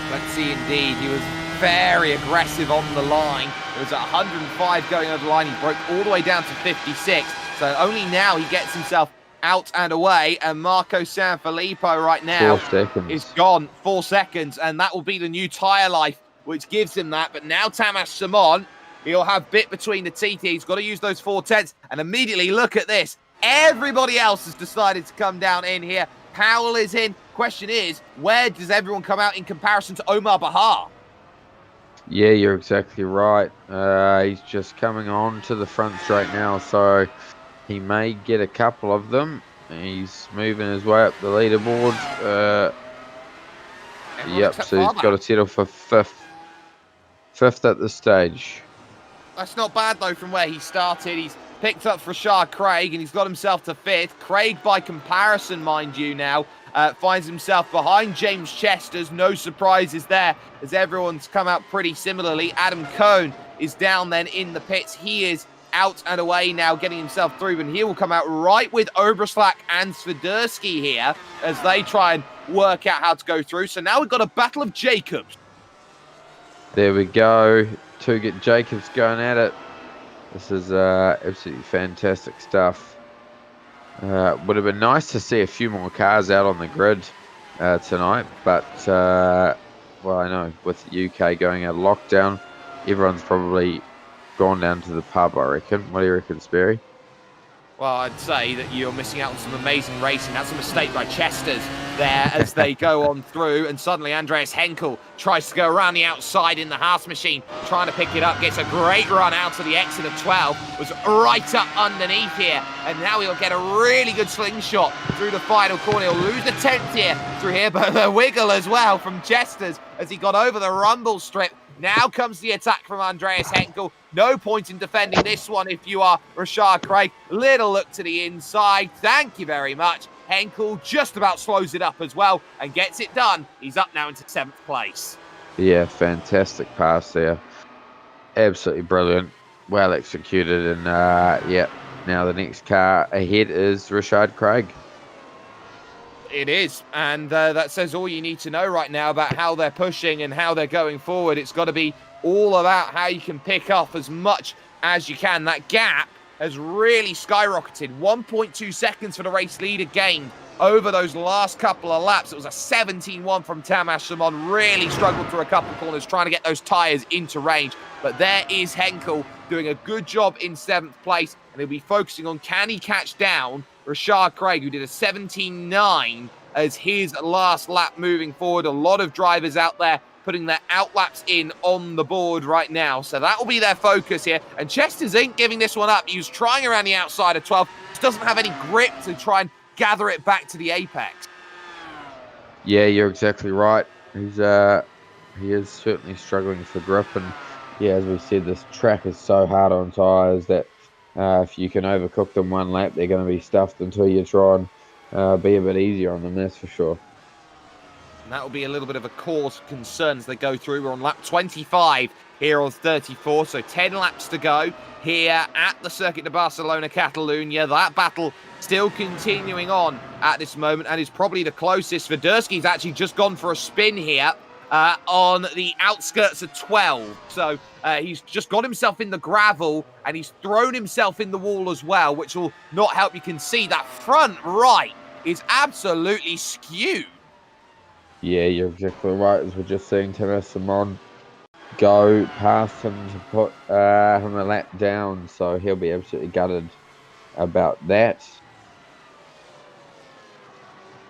Let's see indeed. He was very aggressive on the line. It was at 105 going over the line. He broke all the way down to 56. So only now he gets himself out and away, and Marco Sanfilippo right now 4 seconds. is gone. 4 seconds, and that will be the new tyre life, which gives him that. But now Tamas Simon, he'll have bit between the teeth here. He's got to use those 4/10, and immediately, look at this. Everybody else has decided to come down in here. Powell is in. Question is, where does everyone come out in comparison to Omar Bahar? Yeah, you're exactly right. He's just coming on to the front straight now, so he may get a couple of them. He's moving his way up the leaderboard. Yep, so he's got to settle for fifth at this stage. That's not bad, though, from where he started. He's picked up Rashad Craig, and he's got himself to 5th. Craig, by comparison, mind you now, finds himself behind James Chesters. No surprises there, as everyone's come out pretty similarly. Adam Cohn is down then in the pits. He is out and away now, getting himself through, and he will come out right with Oberslack and Swiderski here as they try and work out how to go through. So now we've got a battle of Jacobs. There we go. To get Jacobs going at it. This is absolutely fantastic stuff. Would have been nice to see a few more cars out on the grid tonight, but well, I know with the UK going out of lockdown, everyone's probably gone down to the pub, I reckon. What do you reckon, Sperry? Well, I'd say that you're missing out on some amazing racing. That's a mistake by Chesters there as they go on through, and suddenly Andreas Henkel tries to go around the outside in the Haas machine, trying to pick it up, gets a great run out to the exit of 12, was right up underneath here, and now he'll get a really good slingshot through the final corner. He'll lose the 10th here through here, but the wiggle as well from Chesters as he got over the rumble strip. Now comes the attack from Andreas Henkel. No point in defending this one if you are Rashad Craig. Little look to the inside. Thank you very much. Henkel just about slows it up as well and gets it done. He's up now into 7th place. Yeah, fantastic pass there. Absolutely brilliant. Well executed. And yeah, now the next car ahead is Rashad Craig. It is, and that says all you need to know right now about how they're pushing and how they're going forward. It's got to be all about how you can pick up as much as you can. That gap has really skyrocketed. 1.2 seconds for the race leader gained over those last couple of laps. It was a 17-1 from Tamas Simon. Really struggled through a couple of corners trying to get those tyres into range. But there is Henkel doing a good job in 7th place, and he'll be focusing on can he catch down Rashad Craig, who did a 17.9 as his last lap moving forward. A lot of drivers out there putting their outlaps in on the board right now. So that will be their focus here. And Chesters ain't giving this one up. He was trying around the outside of 12. Just doesn't have any grip to try and gather it back to the apex. Yeah, you're exactly right. He is certainly struggling for grip. And yeah, as we said, this track is so hard on tyres that if you can overcook them one lap, they're going to be stuffed until you try and be a bit easier on them, that's for sure. And that will be a little bit of a cause of concern as they go through. We're on lap 25 here on 34, so 10 laps to go here at the Circuit de Barcelona, Catalunya. That battle still continuing on at this moment and is probably the closest. Swiderski's actually just gone for a spin here. on the outskirts of 12. So he's just got himself in the gravel and he's thrown himself in the wall as well, which will not help. You can see that front right is absolutely skewed. Yeah, you're exactly right. As we're just seeing Thomas Simon go past him to put him a lap down, so he'll be absolutely gutted about that.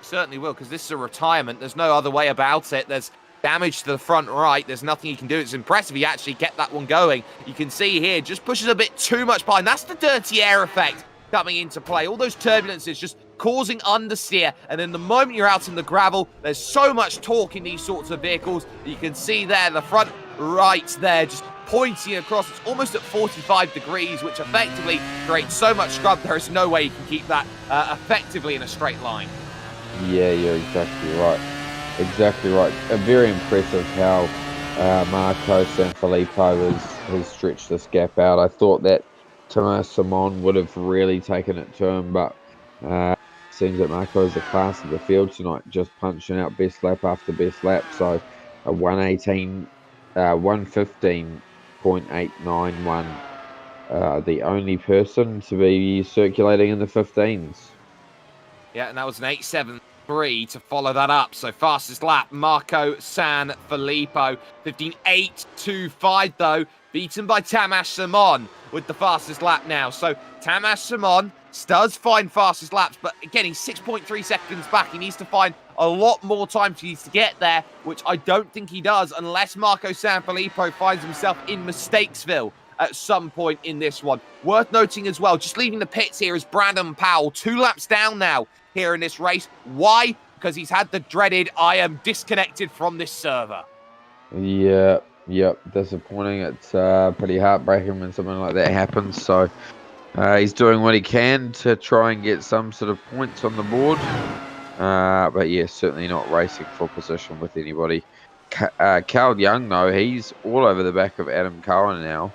Certainly will, because this is a retirement. There's no other way about it. There's damage to the front right. There's nothing he can do. It's impressive he actually kept that one going. You can see here, just pushes a bit too much behind. That's the dirty air effect coming into play. All those turbulences just causing understeer. And then the moment you're out in the gravel, there's so much torque in these sorts of vehicles. You can see there, the front right there, just pointing across. It's almost at 45 degrees, which effectively creates so much scrub. There is no way you can keep that effectively in a straight line. Yeah, you're exactly right. Exactly right. Very impressive how Marco Sanfilippo has stretched this gap out. I thought that Thomas Simon would have really taken it to him, but seems that Marco is the class of the field tonight, just punching out best lap after best lap. So a 115.891, the only person to be circulating in the 15s. Yeah, and that was an 8.73 to follow that up. So fastest lap, Marco Sanfilippo. 15.825 though, beaten by Tamas Simon with the fastest lap now. So Tamas Simon does find fastest laps, but again, he's 6.3 seconds back. He needs to find a lot more time to get there, which I don't think he does unless Marco Sanfilippo finds himself in Mistakesville at some point in this one. Worth noting as well, just leaving the pits here is Brandon Powell, 2 laps down now here in this race. Why? Because he's had the dreaded, I am disconnected from this server. Yeah, yep, disappointing. It's pretty heartbreaking when something like that happens. So he's doing what he can to try and get some sort of points on the board. But yeah, certainly not racing for position with anybody. Cal Young, though, he's all over the back of Adam Cohen now.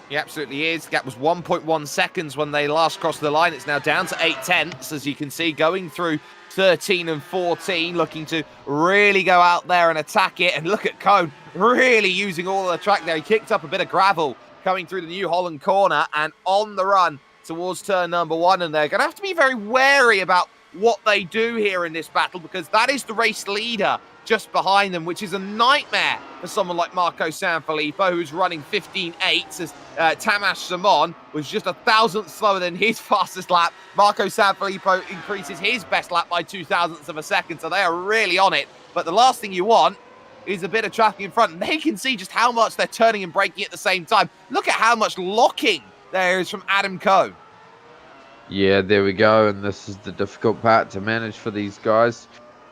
He absolutely is. That was 1.1 seconds when they last crossed the line. It's now down to 8 tenths, as you can see, going through 13 and 14, looking to really go out there and attack it. And look at Cone really using all of the track there. He kicked up a bit of gravel coming through the New Holland corner and on the run towards turn number 1. And they're going to have to be very wary about what they do here in this battle, because that is the race leader just behind them, which is a nightmare for someone like Marco Sanfilippo, who's running 15.8, as Tamas Simon was just 1,000th slower than his fastest lap. Marco Sanfilippo increases his best lap by 0.02 of a second, so they are really on it. But the last thing you want is a bit of traffic in front, and they can see just how much they're turning and braking at the same time. Look at how much locking there is from Adam Coe. Yeah, there we go, and this is the difficult part to manage for these guys.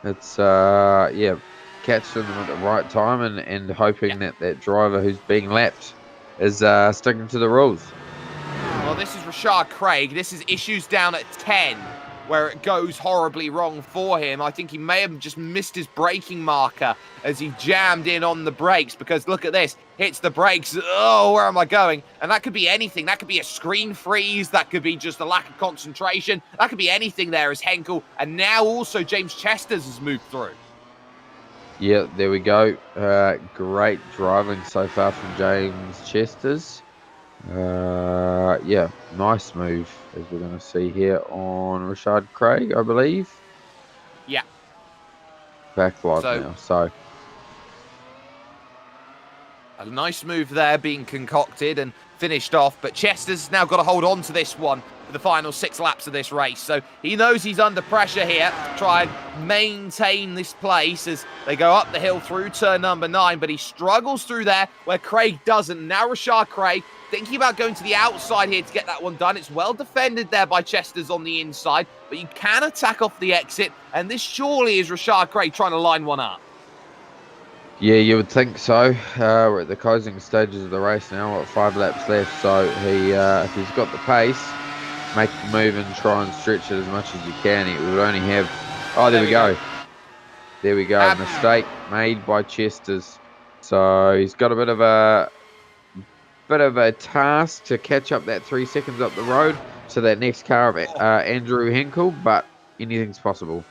It's, yeah, catching them at the right time and hoping that that driver who's being lapped is sticking to the rules. Well, this is Rashad Craig. This is issues down at 10, where it goes horribly wrong for him. I think he may have just missed his braking marker as he jammed in on the brakes, because look at this. Hits the brakes. Oh, where am I going? And that could be anything. That could be a screen freeze. That could be just a lack of concentration. That could be anything there as Henkel. And now also James Chesters has moved through. Yeah, there we go. Great driving so far from James Chesters. Yeah, nice move, as we're going to see here on Rashad Craig, I believe. Yeah. Back live now, so... A nice move there being concocted and finished off, but Chester's now got to hold on to this one for the final 6 laps of this race. So he knows he's under pressure here to try and maintain this place as they go up the hill through turn number 9, but he struggles through there where Craig doesn't. Now Rashad Craig thinking about going to the outside here to get that one done. It's well defended there by Chester's on the inside, but you can attack off the exit, and this surely is Rashad Craig trying to line one up. Yeah, you would think so. We're at the closing stages of the race now. What, 5 laps left, so he, if he's got the pace, make the move and try and stretch it as much as you can. He would only have... Oh, there we go. There we go. Mistake made by Chesters. So he's got a bit of a task to catch up that 3 seconds up the road to that next car of Andrew Henkel, but anything's possible.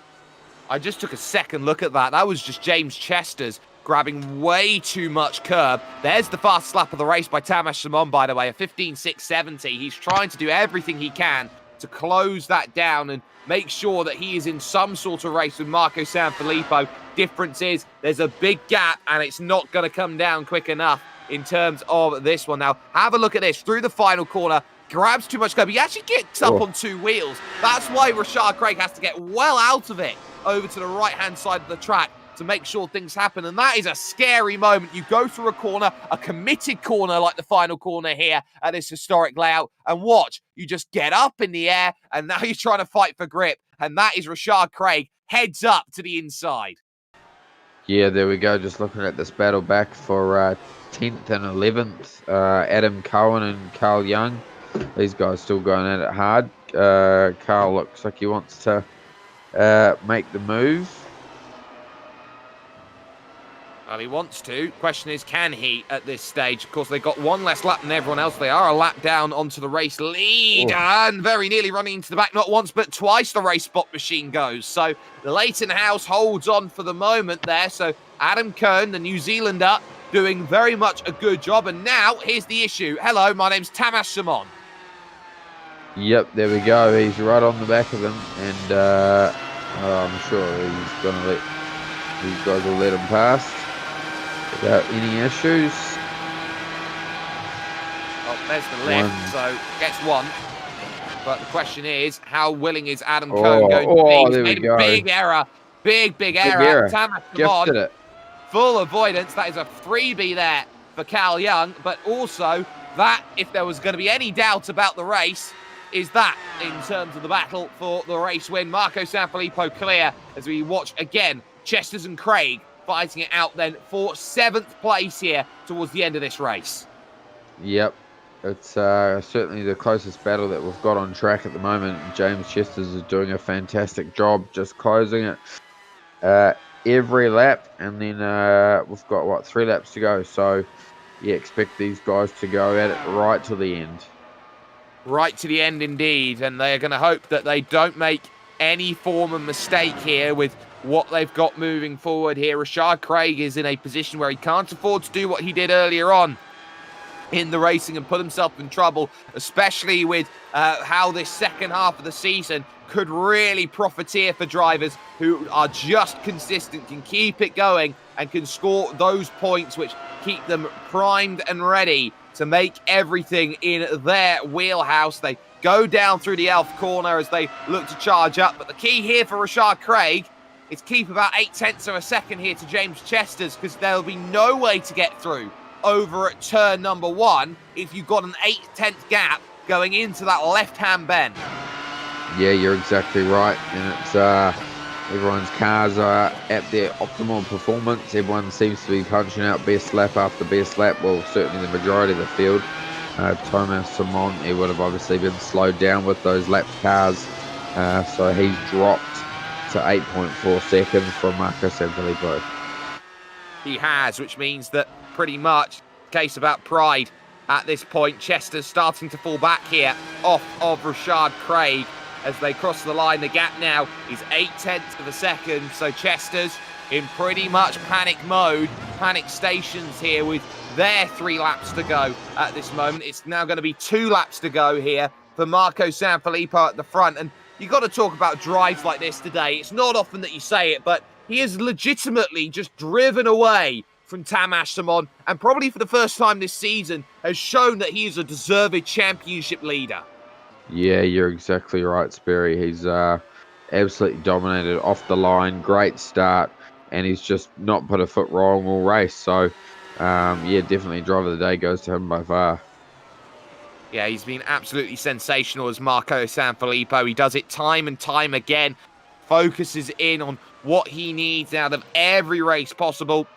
I just took a second look at that. That was just James Chester's grabbing way too much curb. There's the fastest lap of the race by Tamas Simon, by the way, a 15.670. He's trying to do everything he can to close that down and make sure that he is in some sort of race with Marco Sanfilippo. Difference is there's a big gap and it's not going to come down quick enough in terms of this one. Now, have a look at this. Through the final corner, grabs too much curb. He actually gets up on two wheels. That's why Rashad Craig has to get well out of it over to the right-hand side of the track to make sure things happen. And that is a scary moment. You go through a corner, a committed corner like the final corner here at this historic layout, and watch, you just get up in the air, and now you're trying to fight for grip. And that is Rashad Craig, heads up to the inside. Yeah, there we go. Just looking at this battle back for 10th and 11th. Adam Cohen and Carl Young. These guys still going at it hard. Carl looks like he wants to make the move. Well, he wants to. Question is, can he at this stage? Of course, they've got one less lap than everyone else. They are a lap down onto the race lead and very nearly running into the back. Not once, but twice the race spot machine goes. So the Leighton House holds on for the moment there. So Adam Kern, the New Zealander, doing very much a good job. And now, here's the issue. Hello, my name's Tamas Simon. Yep, there we go. He's right on the back of him. And I'm sure he's going to let these guys will let him past without any issues. Oh, there's the lift, so gets one. But the question is, how willing is Adam Cohn going to be? He's made a big error. Big error. Tamas Simon, full avoidance. That is a freebie there for Cal Young. But also, that, if there was going to be any doubt about the race, is that in terms of the battle for the race win. Marco Sanfilippo clear as we watch again Chesters and Craig fighting it out then for 7th place here towards the end of this race. Yep, it's certainly the closest battle that we've got on track at the moment. James Chesters is doing a fantastic job just closing it every lap, and then we've got 3 laps to go, so yeah, expect these guys to go at it right to the end. Right to the end indeed, and they're going to hope that they don't make any form of mistake here with what they've got moving forward here. Rashad Craig is in a position where he can't afford to do what he did earlier on in the racing and put himself in trouble, especially with how this second half of the season could really profiteer for drivers who are just consistent, can keep it going and can score those points which keep them primed and ready to make everything in their wheelhouse. They go down through the Elf corner as they look to charge up, but the key here for Rashad Craig is keep about 0.8 of a second here to James Chesters, because there'll be no way to get through over at turn number 1 if you've got an 0.8 gap going into that left-hand bend. Yeah, you're exactly right, and it's everyone's cars are at their optimal performance. Everyone seems to be punching out best lap after best lap. Well, certainly the majority of the field. Thomas Simon, he would have obviously been slowed down with those lapped cars, so he's dropped to 8.4 seconds from Marco Sanfilippo. He has, which means that pretty much case about pride at this point. Chester's starting to fall back here off of Rashad Craig as they cross the line. The gap now is 0.8 of a second, so Chester's in pretty much panic mode, panic stations here with their 3 laps to go at this moment. It's now going to be 2 laps to go here for Marco Sanfilippo at the front, and you got to talk about drives like this today. It's not often that you say it, but he is legitimately just driven away from Tamas Simon, and probably for the first time this season has shown that he is a deserved championship leader. Yeah, you're exactly right, Sperry. He's absolutely dominated off the line. Great start, and he's just not put a foot wrong all race. So, yeah, definitely driver of the day goes to him by far. Yeah, he's been absolutely sensational as Marco Sanfilippo. He does it time and time again. Focuses in on what he needs out of every race possible.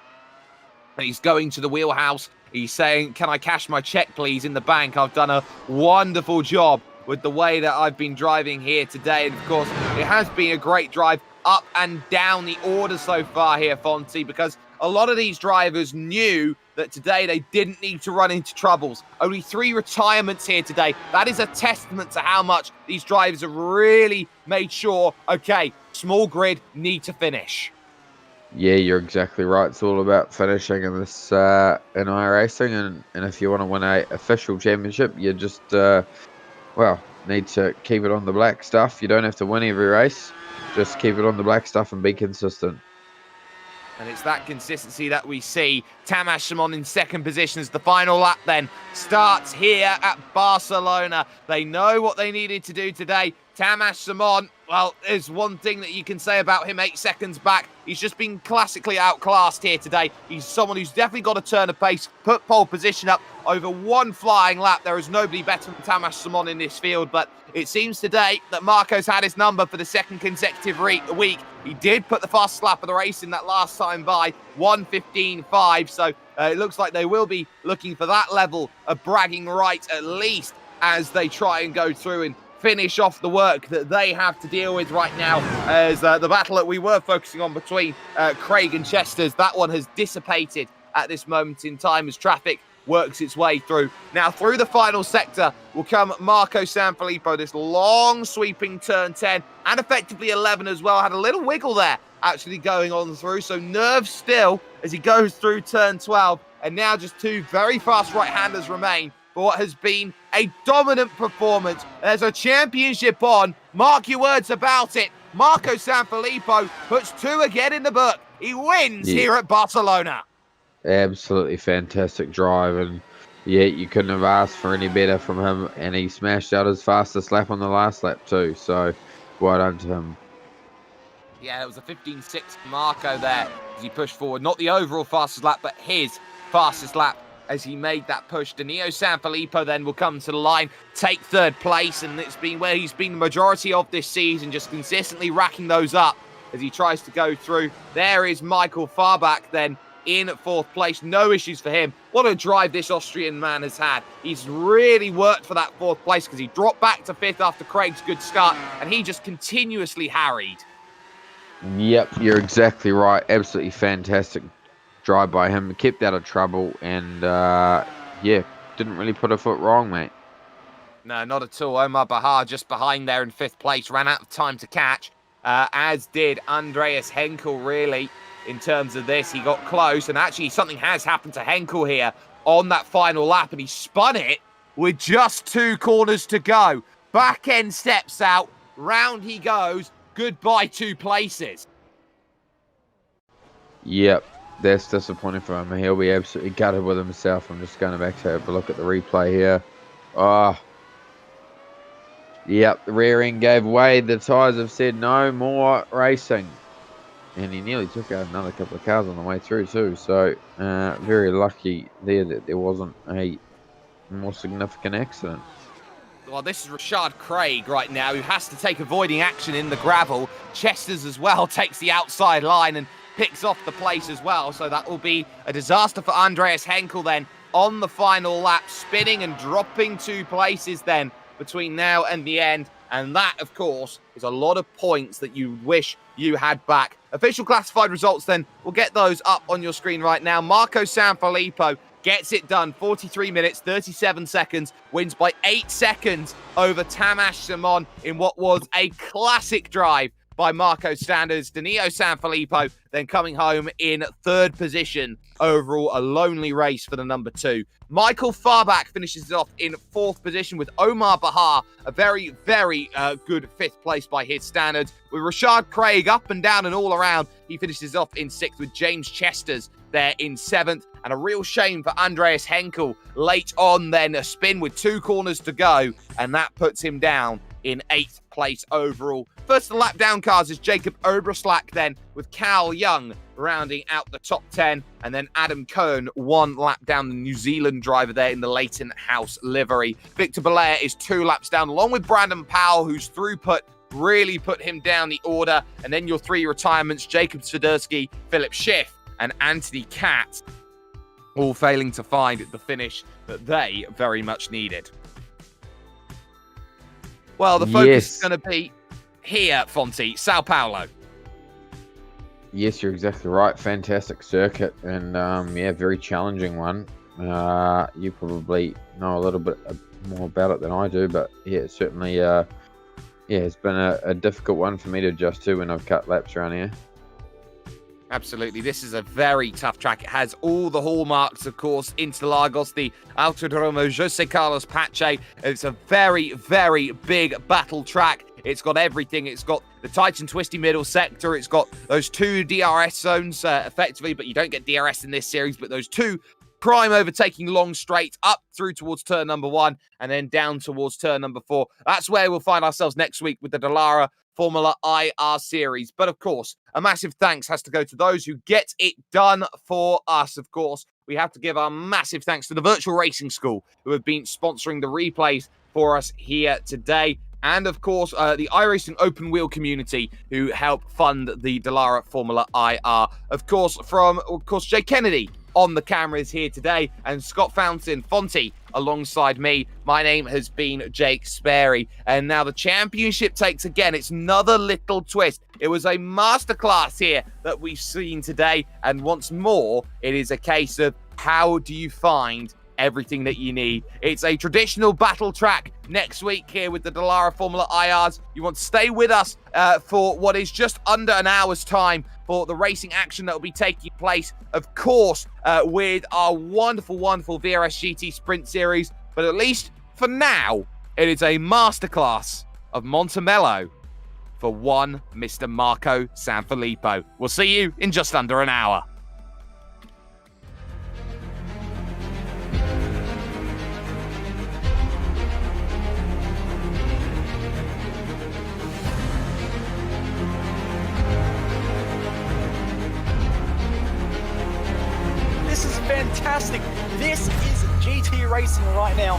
And he's going to the wheelhouse. He's saying, can I cash my check, please, in the bank? I've done a wonderful job with the way that I've been driving here today. And, of course, it has been a great drive up and down the order so far here, Fonty, because a lot of these drivers knew that today they didn't need to run into troubles. Only 3 retirements here today. That is a testament to how much these drivers have really made sure, okay, small grid, need to finish. Yeah, you're exactly right. It's all about finishing in this in iRacing, and if you want to win a official championship, you just well need to keep it on the black stuff. You don't have to win every race, just keep it on the black stuff and be consistent. And it's that consistency that we see. Tamas Shimon in second position as the final lap then starts here at Barcelona. They know what they needed to do today. Tamas Shimon, well, there's one thing that you can say about him 8 seconds back. He's just been classically outclassed here today. He's someone who's definitely got to turn a pace, put pole position up over one flying lap. There is nobody better than Tamas Shimon in this field, but it seems today that Marco's had his number for the second consecutive week. He did put the fastest lap of the race in that last time by 1:15.5, so it looks like they will be looking for that level of bragging right at least as they try and go through and finish off the work that they have to deal with right now, as the battle that we were focusing on between Craig and Chester's, that one has dissipated at this moment in time as traffic works its way through. Now through the final sector will come Marco Sanfilippo, this long sweeping turn 10 and effectively 11 as well. Had a little wiggle there actually going on through, so nerves still as he goes through turn 12, and now just two very fast right-handers remain for what has been a dominant performance. There's a championship on. Mark your words about it. Marco Sanfilippo puts two again in the book. He wins here at Barcelona. Absolutely fantastic drive, and yeah, you couldn't have asked for any better from him, and he smashed out his fastest lap on the last lap too, so well done to him. Yeah, it was a 15.6 Marco there as he pushed forward. Not the overall fastest lap, but his fastest lap as he made that push. Danilo Sanfilippo then will come to the line, take third place, and it's been where he's been the majority of this season, just consistently racking those up as he tries to go through. There is Michael Farbach then in fourth place. No issues for him. What a drive this Austrian man has had. He's really worked for that fourth place because he dropped back to fifth after Craig's good start, and he just continuously harried. Yep, you're exactly right. Absolutely fantastic drive by him. Kept out of trouble, and yeah, didn't really put a foot wrong, mate. No, not at all. Omar Bahar just behind there in fifth place. Ran out of time to catch, as did Andreas Henkel, really. In terms of this, he got close, and actually something has happened to Henkel here on that final lap, and he spun it with just 2 corners to go. Back end steps out, round he goes. Goodbye 2 places. Yep, that's disappointing for him. He'll be absolutely gutted with himself. I'm just going back to have a look at the replay here. Oh, yep, the rear end gave way. The tyres have said no more racing. And he nearly took out another couple of cars on the way through too. So very lucky there that there wasn't a more significant accident. Well, this is Rashad Craig right now, who has to take avoiding action in the gravel. Chester's as well takes the outside line and picks off the place as well. So that will be a disaster for Andreas Henkel then on the final lap, spinning and dropping 2 places then between now and the end. And that, of course, is a lot of points that you wish you had back. Official classified results then, we'll get those up on your screen right now. Marco Sanfilippo gets it done, 43 minutes, 37 seconds, wins by 8 seconds over Tamas Shimon in what was a classic drive by Marco standards. Danilo Sanfilippo then coming home in 3rd position. Overall, a lonely race for the number 2. Michael Farbach finishes it off in 4th position with Omar Bahar, a very, very good 5th place by his standards. With Rashad Craig up and down and all around, he finishes off in 6th with James Chesters there in 7th. And a real shame for Andreas Henkel late on then, a spin with 2 corners to go, and that puts him down in 8th place overall. First, the lap down cars is Jacob Oberslack then, with Cal Young rounding out the top 10, and then Adam Cohn 1 lap down, the New Zealand driver there in the Leighton House livery. Victor Belair is 2 laps down, along with Brandon Powell, whose throughput really put him down the order. And then your 3 retirements, Jacob Swiderski, Philip Schiff, and Anthony Katz, all failing to find the finish that they very much needed. Well, the focus is going to be here, Fonty, Sao Paulo. Yes, you're exactly right. Fantastic circuit, and yeah, very challenging one. You probably know a little bit more about it than I do, but yeah, certainly Yeah, it's been a difficult one for me to adjust to when I've cut laps around here. Absolutely. This is a very tough track. It has all the hallmarks, of course, Interlagos, the Autodromo Jose Carlos Pache. It's a very, very big battle track. It's got everything. It's got the tight and twisty middle sector. It's got those two DRS zones, effectively, but you don't get DRS in this series, but those two prime overtaking long straight up through towards turn number 1 and then down towards turn number 4. That's where we'll find ourselves next week with the Dallara Formula IR series. But of course, a massive thanks has to go to those who get it done for us. Of course, we have to give our massive thanks to the Virtual Racing School who have been sponsoring the replays for us here today. And of course, the iRacing open wheel community who help fund the Dallara Formula IR. Of course, Jay Kennedy on the cameras here today, and Scott Fountain Fonty alongside me. My name has been Jake Sperry, and now the championship takes again. It's another little twist. It was a masterclass here that we've seen today, and once more, it is a case of how do you find everything that you need. It's a traditional battle track next week here with the Dallara Formula IRs. You want to stay with us for what is just under an hour's time for the racing action that will be taking place, of course, with our wonderful, wonderful VRS GT Sprint Series. But at least for now, it is a masterclass of Montemelo for one Mr. Marco Sanfilippo. We'll see you in just under an hour. Fantastic. This is GT racing right now.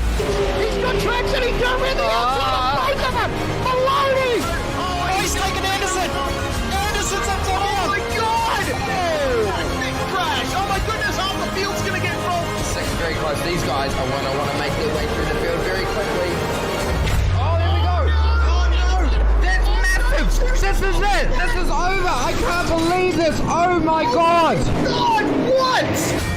He's got traction. He's going with the outside. Both of them. Maloney. Oh, he's taking Anderson. Anderson's up to Oh my God. Oh, big crash. Oh my goodness. Half the field's going to get rolled. Second very close. These guys are want to make their way through the field very quickly. Oh, there we go. Oh no. That's massive. This is it. This is over. I can't believe this. Oh my God. God, what?